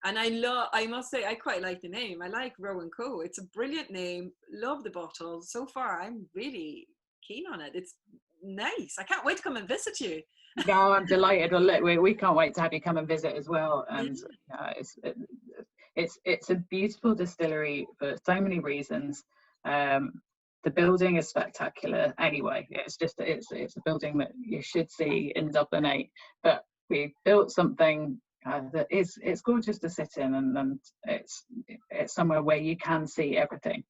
[SPEAKER 1] I must say, I quite like the name. I like Roe Co. It's a brilliant name. Love the bottle. So far, I'm really keen on it. It's nice. I can't wait to come and visit you.
[SPEAKER 2] No, I'm delighted. We can't wait to have you come and visit as well. And it's a beautiful distillery for so many reasons. The building is spectacular. Anyway, it's a building that you should see in Dublin 8. But we built something that it's gorgeous to sit in, and it's somewhere where you can see everything.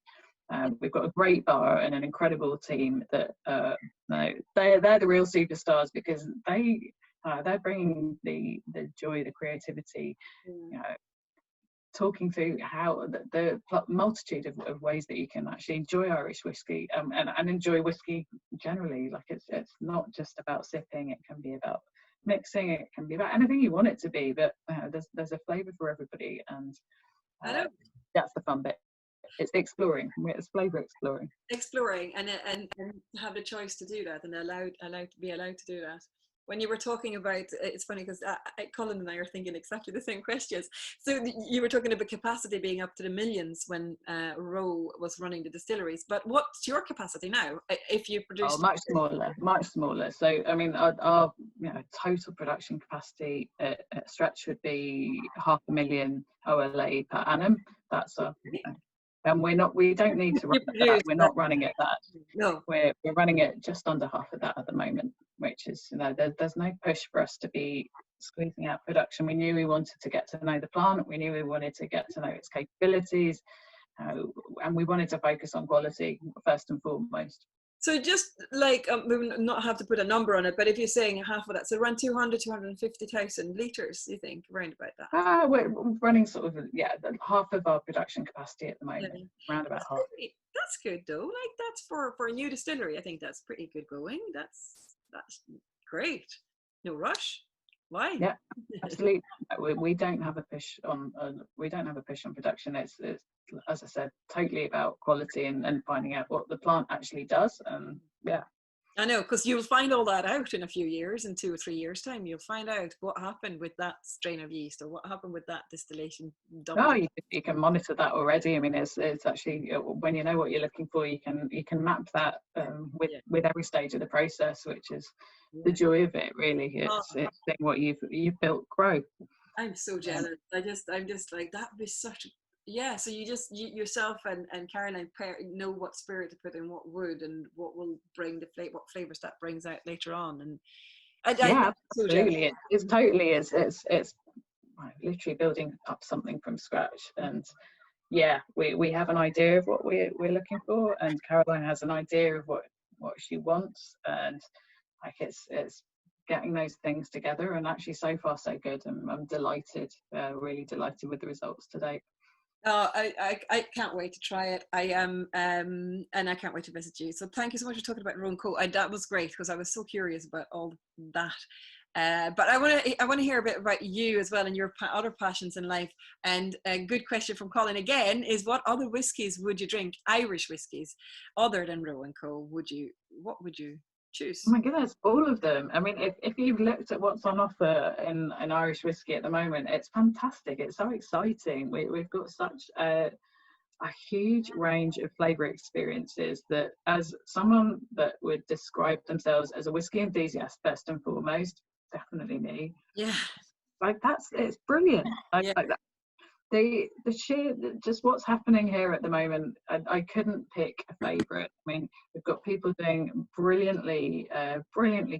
[SPEAKER 2] We've got a great bar and an incredible team that they're the real superstars, because they're bringing the joy, the creativity, talking through how the multitude of ways that you can actually enjoy Irish whiskey and enjoy whiskey generally. Like it's not just about sipping, it can be about mixing, it can be about anything you want it to be, but there's a flavour for everybody, and that's the fun bit. It's exploring. It's flavour exploring and have the choice to do that, and allowed to do that. When you were talking about, it's funny because Colin and I are thinking exactly the same questions. So you were talking about capacity being up to the millions when Roe was running the distilleries, but what's your capacity now if you produce? Much smaller. So I mean, our total production capacity at stretch would be 500,000 OLA per annum. That's and we don't need to run that. We're not running it that.
[SPEAKER 1] No,
[SPEAKER 2] we're running it just under half of that at the moment, which is there's no push for us to be squeezing out production. We knew we wanted to get to know the plant. We knew we wanted to get to know its capabilities, and we wanted to focus on quality first and foremost.
[SPEAKER 1] So just like, we will not have to put a number on it, but if you're saying half of that, so around 250,000 litres, you think, around about that? We're
[SPEAKER 2] running sort of, half of our production capacity at the moment, around about half.
[SPEAKER 1] That's that's good though. Like that's for a new distillery. I think that's pretty good going. That's great. No rush. Why?
[SPEAKER 2] Yeah, absolutely. We don't have a push on production. It's as I said, totally about quality and finding out what the plant actually does. And yeah.
[SPEAKER 1] I know, because you'll find all that out in a few years, in 2 or 3 years' time. You'll find out what happened with that strain of yeast or what happened with that distillation.
[SPEAKER 2] Oh, you can monitor that already. I mean, it's actually, when you know what you're looking for, you can map that with every stage of the process, which is the joy of it. Really, it's seeing what you've built grow.
[SPEAKER 1] I'm so jealous. I'm just like, that would be such. Yeah, so you yourself and Caroline know what spirit to put in what wood and what will bring what flavors that brings out later on. And absolutely,
[SPEAKER 2] it's totally it's literally building up something from scratch. And yeah, we have an idea of what we're looking for, and Caroline has an idea of what she wants, and like it's getting those things together. And actually, so far so good. I'm delighted, really delighted with the results today.
[SPEAKER 1] I can't wait to try it. I am, and I can't wait to visit you. So thank you so much for talking about Roe Co. That was great because I was so curious about all that. But I want to hear a bit about you as well and your other passions in life. And a good question from Colin again is, what other whiskies would you drink? Irish whiskies, other than Roe Co. What would you choose?
[SPEAKER 2] Oh my goodness, all of them. I mean, if you've looked at what's on offer in Irish whiskey at the moment, it's fantastic. It's so exciting. We've got such a huge range of flavour experiences that, as someone that would describe themselves as a whiskey enthusiast first and foremost, definitely me.
[SPEAKER 1] Yeah.
[SPEAKER 2] Like it's brilliant. Like that. The sheer, just what's happening here at the moment, I couldn't pick a favourite. I mean, we've got people doing brilliantly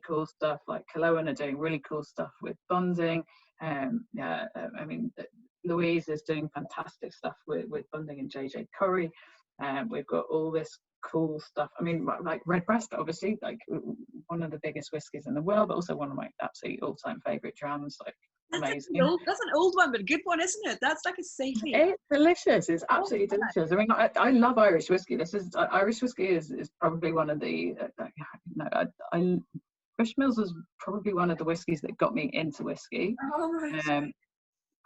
[SPEAKER 2] cool stuff, like Kelowna are doing really cool stuff with bonding. I mean, Louise is doing fantastic stuff with bonding and JJ Curry. We've got all this cool stuff. I mean, like Redbreast, obviously, like one of the biggest whiskies in the world, but also one of my absolute all-time favourite drams. Like, amazing.
[SPEAKER 1] That's an old one, but a good one, isn't it? That's like a safety.
[SPEAKER 2] It's delicious. It's absolutely delicious. I mean, I love Irish whiskey. Irish whiskey is probably one of the Bushmills was probably one of the whiskies that got me into whiskey.
[SPEAKER 1] Oh, right.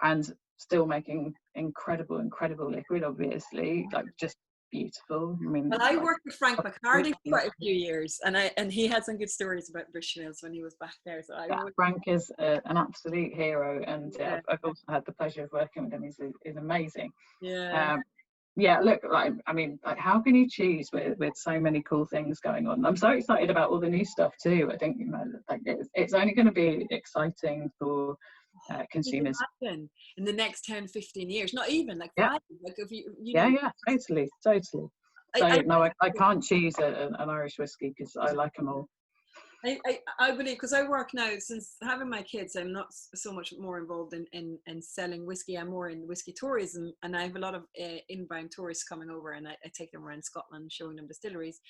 [SPEAKER 2] And still making incredible liquid, obviously, like just beautiful. I mean,
[SPEAKER 1] well, I worked with Frank McCartney for quite a few years, and he had some good stories about Bushmills when he was back there. So
[SPEAKER 2] Frank is an absolute hero, and I've also had the pleasure of working with him. He's amazing.
[SPEAKER 1] Yeah.
[SPEAKER 2] Look, like, I mean, like, how can you choose with so many cool things going on? I'm so excited about all the new stuff too. I think, like it's only going to be exciting for consumers
[SPEAKER 1] in the next 10-15 years, not even like 5, like if you
[SPEAKER 2] totally. So I can't choose an Irish whiskey because I like them all.
[SPEAKER 1] I believe, because I work now, since having my kids, I'm not so much more involved in selling whiskey. I'm more in whiskey tourism, and I have a lot of inbound tourists coming over, and I take them around Scotland showing them distilleries.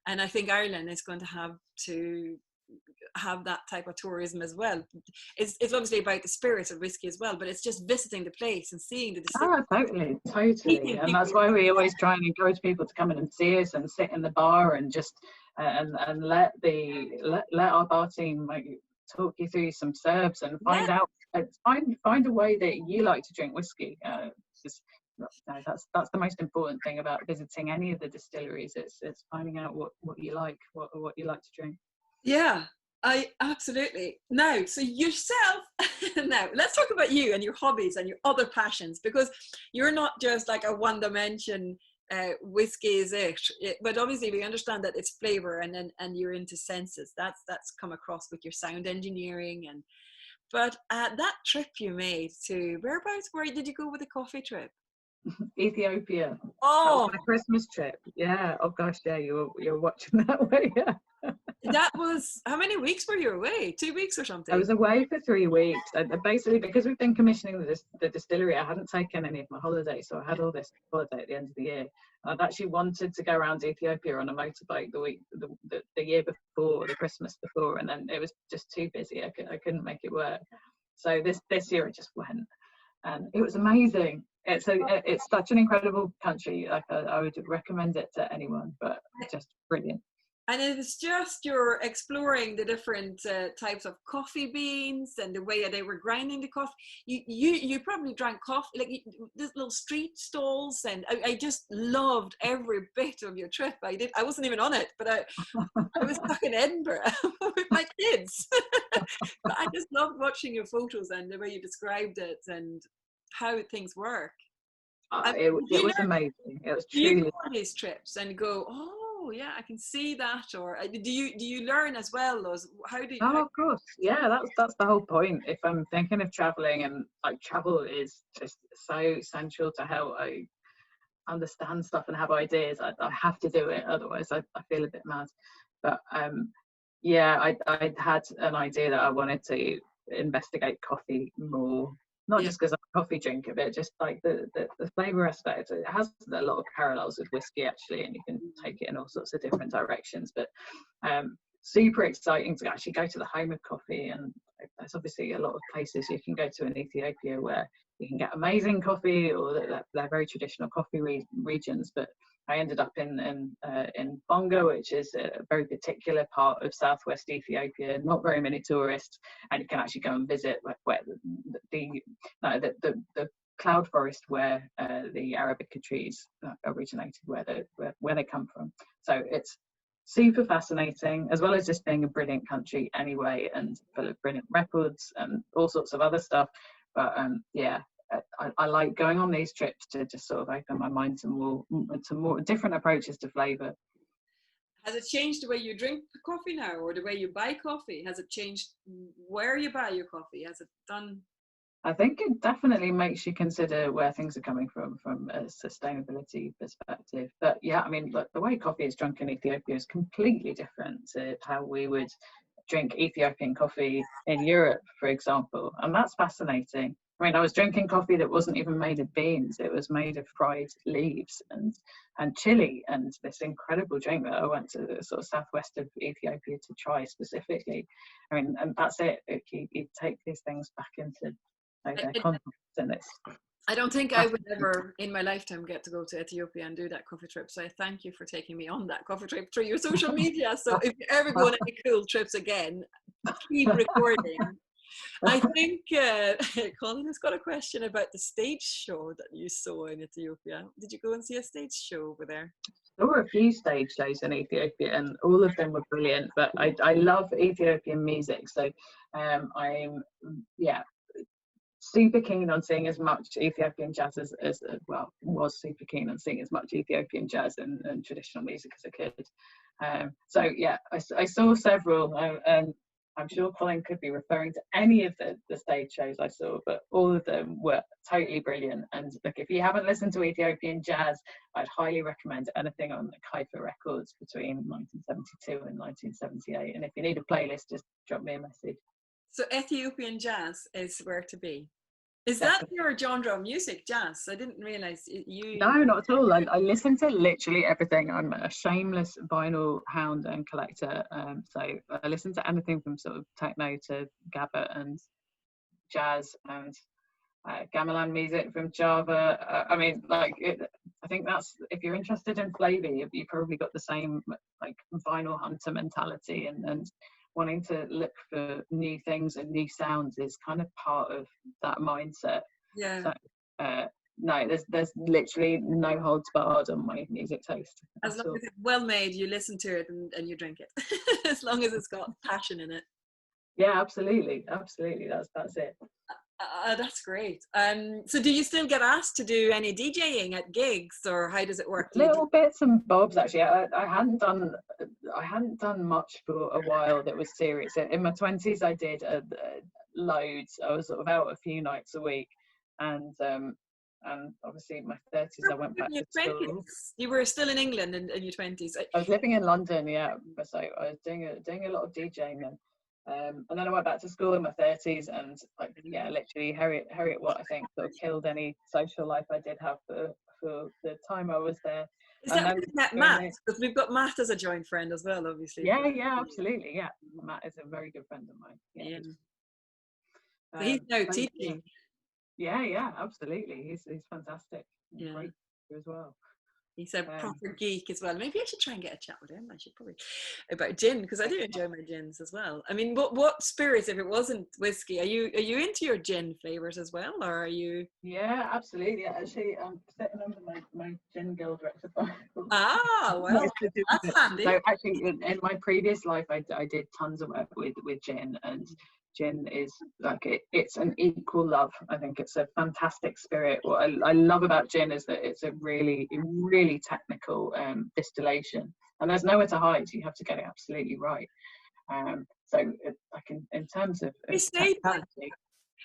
[SPEAKER 1] And I think Ireland is going to have that type of tourism as well. It's obviously about the spirit of whiskey as well, but it's just visiting the place and seeing the distillery.
[SPEAKER 2] Totally. And that's why we always try and encourage people to come in and see us and sit in the bar and just and let our bar team like talk you through some serves and find out find a way that you like to drink whiskey. That's the most important thing about visiting any of the distilleries. It's finding out what you like, what you like to drink.
[SPEAKER 1] Yeah, I absolutely. Now, so yourself, now let's talk about you and your hobbies and your other passions, because you're not just like a one dimension whiskey is it, but obviously we understand that it's flavor and you're into senses. That's come across with your sound engineering but that trip you made to where did you go with the coffee trip?
[SPEAKER 2] Ethiopia.
[SPEAKER 1] Oh,
[SPEAKER 2] that was my Christmas trip. Yeah. Oh gosh, yeah, you're watching that way. Yeah.
[SPEAKER 1] That was, how many weeks were you away? 2 weeks or something?
[SPEAKER 2] I was away for 3 weeks. Basically, because we've been commissioning the distillery, I hadn't taken any of my holidays, so I had all this holiday at the end of the year. I'd actually wanted to go around Ethiopia on a motorbike the year before, the Christmas before, and then it was just too busy. I couldn't make it work. So this year I just went, and it was amazing. It's such an incredible country. Like I would recommend it to anyone, but just brilliant.
[SPEAKER 1] And it's just you're exploring the different types of coffee beans and the way they were grinding the coffee. You probably drank coffee like these little street stalls, and I just loved every bit of your trip. I wasn't even on it, but I was stuck in Edinburgh with my kids. But I just loved watching your photos and the way you described it and how things work.
[SPEAKER 2] It was amazing. It was truly.
[SPEAKER 1] Do you go on these trips and go, oh yeah, I can see that, or do you learn as well? Or how do you?
[SPEAKER 2] Oh, of course, yeah. That's the whole point. If I'm thinking of traveling, and like travel is just so central to how I understand stuff and have ideas, I have to do it. Otherwise, I feel a bit mad. But yeah, I had an idea that I wanted to investigate coffee more. Not just because I'm a coffee drinker, but just like the flavour aspect. It has a lot of parallels with whiskey, actually, and you can take it in all sorts of different directions. But super exciting to actually go to the home of coffee. And there's obviously a lot of places you can go to in Ethiopia where you can get amazing coffee, or they're very traditional coffee regions. But I ended up in Bonga, which is a very particular part of southwest Ethiopia, not very many tourists, and you can actually go and visit where the cloud forest where the Arabica trees originated, where they come from. So it's super fascinating, as well as just being a brilliant country anyway, and full of brilliant records and all sorts of other stuff. But yeah, I like going on these trips to just sort of open my mind to more different approaches to flavour.
[SPEAKER 1] Has it changed the way you drink coffee now, or the way you buy coffee? Has it changed where you buy your coffee? Has it done?
[SPEAKER 2] I think it definitely makes you consider where things are coming from a sustainability perspective. But yeah, I mean, look, the way coffee is drunk in Ethiopia is completely different to how we would drink Ethiopian coffee in Europe, for example. And that's fascinating. I mean, I was drinking coffee that wasn't even made of beans. It was made of fried leaves and chili, and this incredible drink that I went to the sort of southwest of Ethiopia to try specifically. I mean, and that's it. You take these things back into their context, and it's...
[SPEAKER 1] I don't think I would ever in my lifetime get to go to Ethiopia and do that coffee trip. So I thank you for taking me on that coffee trip through your social media. So if you ever go on any cool trips again, keep recording. I think Colin has got a question about the stage show that you saw in Ethiopia. Did you go and see a stage show over there?
[SPEAKER 2] There were a few stage shows in Ethiopia, and all of them were brilliant. But I love Ethiopian music, so I'm super keen on seeing as much Ethiopian jazz as was super keen on seeing as much Ethiopian jazz and traditional music as I could. So yeah, I saw several. I'm sure Colin could be referring to any of the stage shows I saw, but all of them were totally brilliant. And look, if you haven't listened to Ethiopian jazz, I'd highly recommend anything on the Kaifa Records between 1972 and 1978. And if you need a playlist, just drop me a message.
[SPEAKER 1] So Ethiopian jazz is where to be. Is that your genre of music, jazz? I didn't realise you...
[SPEAKER 2] No, not at all. I listen to literally everything. I'm a shameless vinyl hound and collector. So I listen to anything from sort of techno to gabba and jazz and gamelan music from Java. I mean, like, I think that's, if you're interested in flavour, you've probably got the same like vinyl hunter mentality, and wanting to look for new things and new sounds is kind of part of that mindset.
[SPEAKER 1] Yeah.
[SPEAKER 2] So, no, there's literally no holds barred on my music taste.
[SPEAKER 1] As long as it's well made, you listen to it and you drink it. As long as it's got passion in it.
[SPEAKER 2] Yeah, absolutely. That's it.
[SPEAKER 1] That's great. So do you still get asked to do any DJing at gigs, or how does it work?
[SPEAKER 2] Little bits and bobs, actually. I hadn't done much for a while that was serious. In my 20s, I did loads. I was sort of out a few nights a week, and obviously in my 30s, I went back to school.
[SPEAKER 1] You were still in England in your 20s.
[SPEAKER 2] I was living in London, yeah. So I was doing a lot of DJing then. And then I went back to school in my 30s, and like, yeah, literally Harriet Watt, I think, sort of killed any social life I did have for the time I was there.
[SPEAKER 1] Is that met Matt? Because we've got Matt as a joint friend as well, obviously.
[SPEAKER 2] Yeah, absolutely. Yeah, Matt is a very good friend of mine. Yeah.
[SPEAKER 1] So he's now teaching.
[SPEAKER 2] Yeah, absolutely. He's fantastic.
[SPEAKER 1] Yeah.
[SPEAKER 2] Great as well.
[SPEAKER 1] He's a proper geek as well. Maybe I should try and get a chat with him. I should probably about gin, because I do enjoy my gins as well. I mean, what spirits, if it wasn't whiskey, are you into your gin flavors as well, or are you?
[SPEAKER 2] Yeah, absolutely. Actually, I'm sitting under my gin guild rectifier.
[SPEAKER 1] Ah, well, that's handy.
[SPEAKER 2] So actually, in my previous life, I did tons of work with gin, and gin is like it's an equal love. I think it's a fantastic spirit. What I love about gin is that it's a really technical distillation, and there's nowhere to hide. You have to get it absolutely right. So like in terms of
[SPEAKER 1] You say that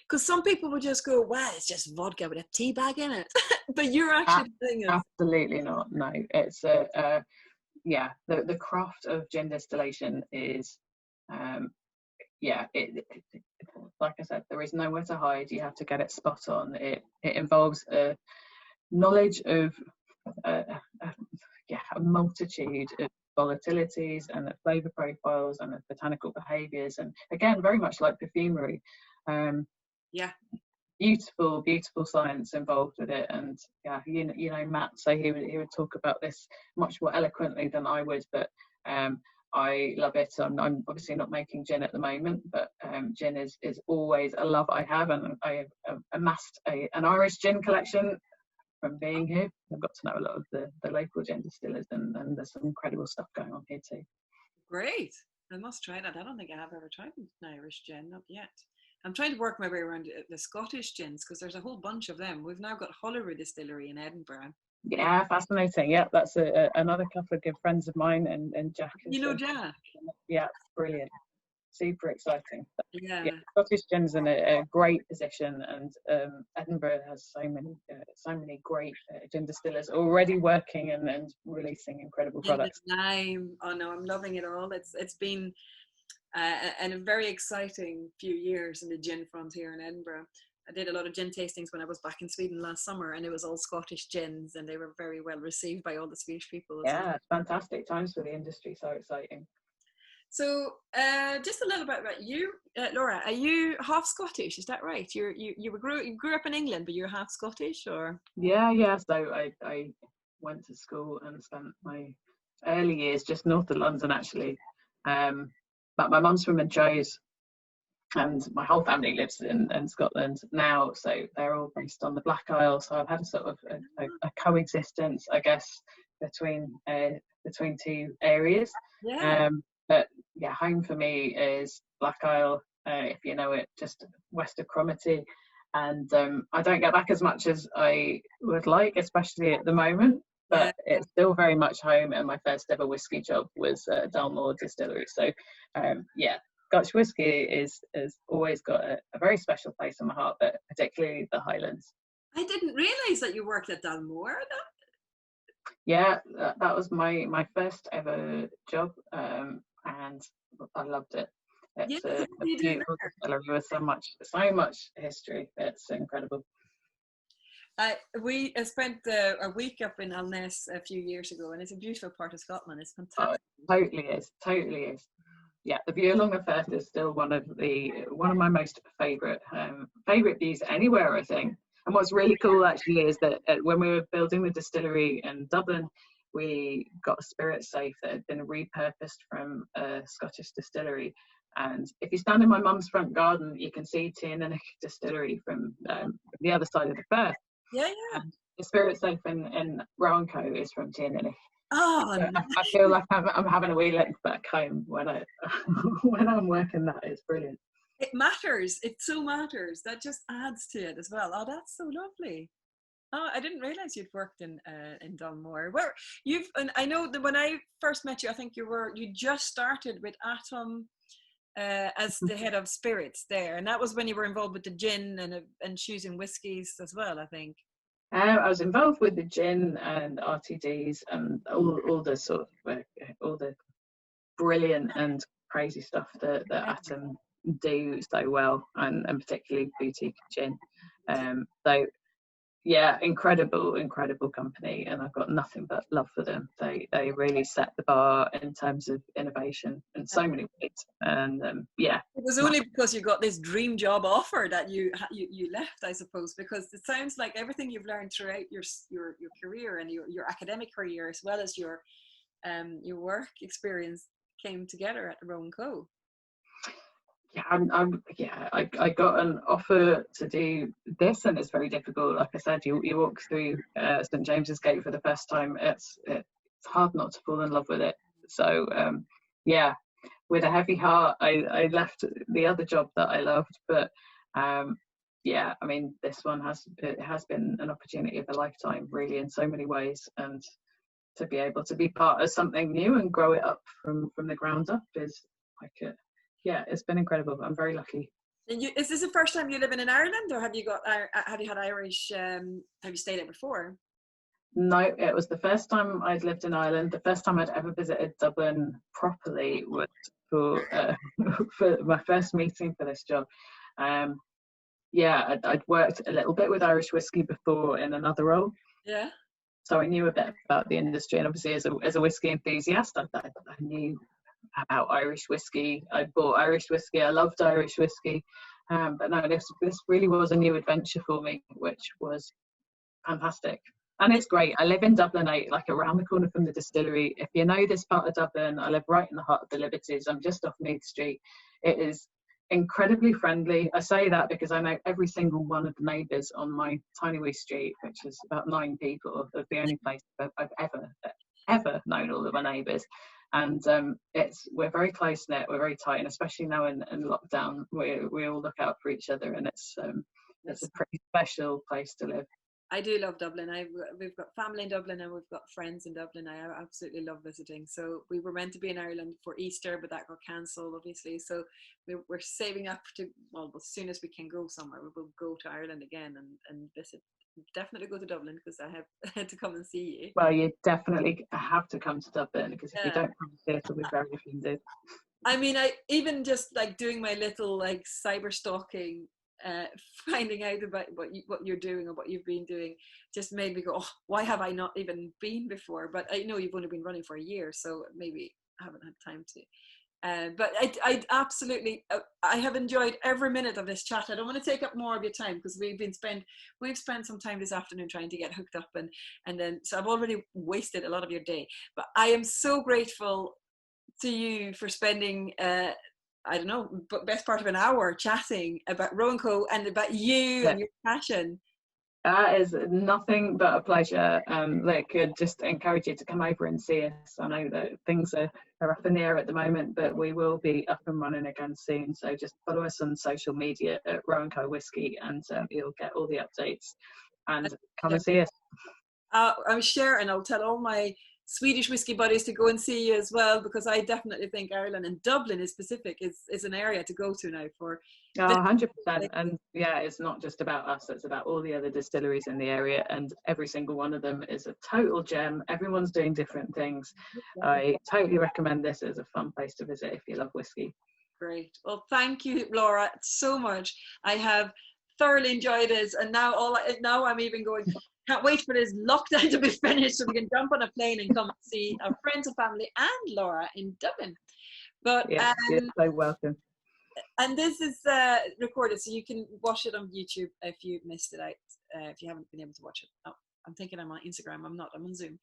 [SPEAKER 1] because some people would just go, "Wow, it's just vodka with a tea bag in it," but you're actually doing it.
[SPEAKER 2] Absolutely not. No, it's yeah, the craft of gin distillation is like I said, there is nowhere to hide. You have to get it spot on. It involves a knowledge of a multitude of volatilities and flavor profiles and botanical behaviors, and again, very much like perfumery. Beautiful science involved with it. And yeah, you know Matt, so he would talk about this much more eloquently than I would, but I love it. I'm obviously not making gin at the moment, but gin is always a love I have, and I have amassed an Irish gin collection from being here. I've got to know a lot of the local gin distillers, and there's some incredible stuff going on here too.
[SPEAKER 1] Great. I must try that. I don't think I have ever tried an Irish gin, not yet. I'm trying to work my way around the Scottish gins, because there's a whole bunch of them. We've now got Lora Distillery in Edinburgh.
[SPEAKER 2] Yeah, fascinating. Yeah, that's another couple of good friends of mine, and Jack.
[SPEAKER 1] You know Jack?
[SPEAKER 2] Yeah, brilliant. Super exciting.
[SPEAKER 1] Yeah.
[SPEAKER 2] Scottish gin's in a great position, and Edinburgh has so many great gin distillers already working and releasing incredible products.
[SPEAKER 1] Oh no, I'm loving it all. It's been a very exciting few years in the gin front here in Edinburgh. I did a lot of gin tastings when I was back in Sweden last summer, and it was all Scottish gins, and they were very well received by all the Swedish people.
[SPEAKER 2] Yeah, it's fantastic times for the industry. So exciting.
[SPEAKER 1] So, just a little bit about you, Lora. Are you half Scottish? Is that right? You grew up in England, but you're half Scottish, or?
[SPEAKER 2] Yeah. So I went to school and spent my early years just north of London, actually. But my mum's from Montrose, and my whole family lives in Scotland now. So they're all based on the Black Isle. So I've had a sort of a coexistence, I guess, between two areas.
[SPEAKER 1] Yeah.
[SPEAKER 2] But yeah, home for me is Black Isle, if you know it, just west of Cromarty. And I don't get back as much as I would like, especially at the moment, but it's still very much home. And my first ever whiskey job was Dublin Distillery. So Scotch whiskey has always got a very special place in my heart, but particularly the Highlands.
[SPEAKER 1] I didn't realise that you worked at Dalmore.
[SPEAKER 2] Yeah, that was my first ever job, and I loved it. It's a beautiful distillery with so much history. It's incredible.
[SPEAKER 1] We spent a week up in Alness a few years ago, and it's a beautiful part of Scotland. It's fantastic.
[SPEAKER 2] Oh, it totally is. Yeah, the view along the Firth is still one of my most favourite views anywhere, I think. And what's really cool actually is that when we were building the distillery in Dublin, we got a spirit safe that had been repurposed from a Scottish distillery. And if you stand in my mum's front garden, you can see Tiernan Distillery from the other side of the Firth.
[SPEAKER 1] Yeah.
[SPEAKER 2] And the spirit safe in Roe Co is from Tiernan.
[SPEAKER 1] Oh,
[SPEAKER 2] so I feel like I'm having a wee look back home when I'm working. That is brilliant.
[SPEAKER 1] It matters. It so matters. That just adds to it as well. Oh, that's so lovely. Oh, I didn't realize you'd worked in Dalmore. Where and I know that when I first met you, I think you just started with Atom as the head of spirits there, and that was when you were involved with the gin and choosing whiskies as well, I think.
[SPEAKER 2] I was involved with the gin and RTDs and all the sort of all the brilliant and crazy stuff that Atom do so well, and particularly boutique gin. So yeah, incredible company, and I've got nothing but love for them. They really set the bar in terms of innovation in so many ways, and yeah.
[SPEAKER 1] It was only because you got this dream job offer that you left, I suppose, because it sounds like everything you've learned throughout your career and your academic career, as well as your work experience, came together at Roe Co.
[SPEAKER 2] Yeah, I got an offer to do this, and it's very difficult. Like I said, you walk through St James's Gate for the first time, it's hard not to fall in love with it. So yeah, with a heavy heart, I left the other job that I loved, but yeah, I mean, this one has been an opportunity of a lifetime, really, in so many ways, and to be able to be part of something new and grow it up from the ground up is like yeah, it's been incredible. I'm very lucky.
[SPEAKER 1] And is this the first time you're living in Ireland, or have you had Irish? Have you stayed there before?
[SPEAKER 2] No, it was the first time I'd lived in Ireland. The first time I'd ever visited Dublin properly was for for my first meeting for this job. Yeah, I'd worked a little bit with Irish whiskey before in another role.
[SPEAKER 1] Yeah.
[SPEAKER 2] So I knew a bit about the industry, and obviously as a whiskey enthusiast, I knew about Irish whiskey. I bought Irish whiskey. I loved Irish whiskey, but no, this really was a new adventure for me, which was fantastic. And it's great. I live in Dublin, like around the corner from the distillery. If you know this part of Dublin, I live right in the heart of the Liberties. I'm just off Meath Street. It is incredibly friendly. I say that because I know every single one of the neighbours on my tiny wee street, which is about 9 people. It's the only place I've ever known all of my neighbours. And we're very close knit, we're very tight, and especially now in lockdown, we all look out for each other, and it's a pretty special place to live.
[SPEAKER 1] I do love Dublin. We've got family in Dublin, and we've got friends in Dublin. I absolutely love visiting. So we were meant to be in Ireland for Easter, but that got cancelled, obviously. So we're saving up to, well, as soon as we can go somewhere, we will go to Ireland again and visit. Definitely go to Dublin, because I have to come and see you.
[SPEAKER 2] Well, you definitely have to come to Dublin, because if you don't come to it, it'll be very offended.
[SPEAKER 1] I mean, I even just like doing my little like cyber stalking, finding out about what you're doing or what you've been doing, just made me go, oh, why have I not even been before? But I know you've only been running for a year, so maybe I haven't had time to. But I absolutely, I have enjoyed every minute of this chat. I don't want to take up more of your time, because we've spent some time this afternoon trying to get hooked up, and then so I've already wasted a lot of your day. But I am so grateful to you for spending I don't know, but best part of an hour chatting about Roe Co and about you and your passion.
[SPEAKER 2] That is nothing but a pleasure. Could just encourage you to come over and see us. I know that things are up in the air at the moment, but we will be up and running again soon. So just follow us on social media at Roe Co Whisky, and you'll get all the updates. And come and see us.
[SPEAKER 1] I'm sure, and I'll tell all my Swedish whiskey buddies to go and see you as well, because I definitely think Ireland, and Dublin in specific, is an area to go to now for.
[SPEAKER 2] 100%. And yeah, it's not just about us, it's about all the other distilleries in the area, and every single one of them is a total gem. Everyone's doing different things. I totally recommend this as a fun place to visit if you love whiskey.
[SPEAKER 1] Great. Well, thank you, Laura, so much. I have thoroughly enjoyed it, and now I'm even going, can't wait for this lockdown to be finished so we can jump on a plane and come and see our friends and family and Laura in Dublin. But
[SPEAKER 2] yeah, you're so welcome.
[SPEAKER 1] And this is recorded, so you can watch it on YouTube if you missed it out, if you haven't been able to watch it. Oh, I'm thinking I'm on Instagram. I'm not. I'm on Zoom.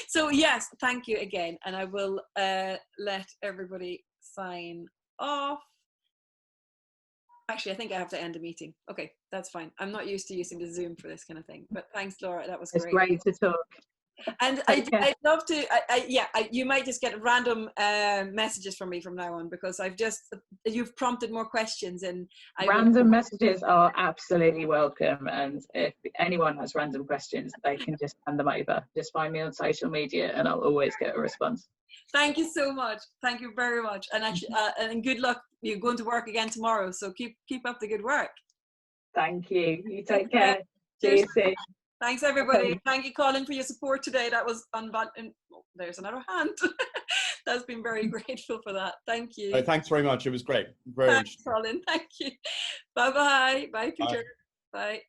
[SPEAKER 1] So yes, thank you again, and I will let everybody sign off. Actually, I think I have to end the meeting. Okay, that's fine. I'm not used to using the Zoom for this kind of thing. But thanks, Laura. That was great.
[SPEAKER 2] It's great to talk.
[SPEAKER 1] And I'd love to, you might just get random messages from me from now on, because you've prompted more questions. And
[SPEAKER 2] random messages are absolutely welcome. And if anyone has random questions, they can just send them over. Just find me on social media and I'll always get a response.
[SPEAKER 1] Thank you so much. Thank you very much. And actually, and good luck. You're going to work again tomorrow, so keep up the good work.
[SPEAKER 2] Thank you. You take care. See you soon.
[SPEAKER 1] Thanks, everybody. Okay. Thank you, Colin, for your support today. That was there's another hand. That's been very grateful for that. Thank you.
[SPEAKER 3] Thanks very much. It was great.
[SPEAKER 1] Thanks, Colin. Thank you. Bye-bye. Bye, Peter. Bye.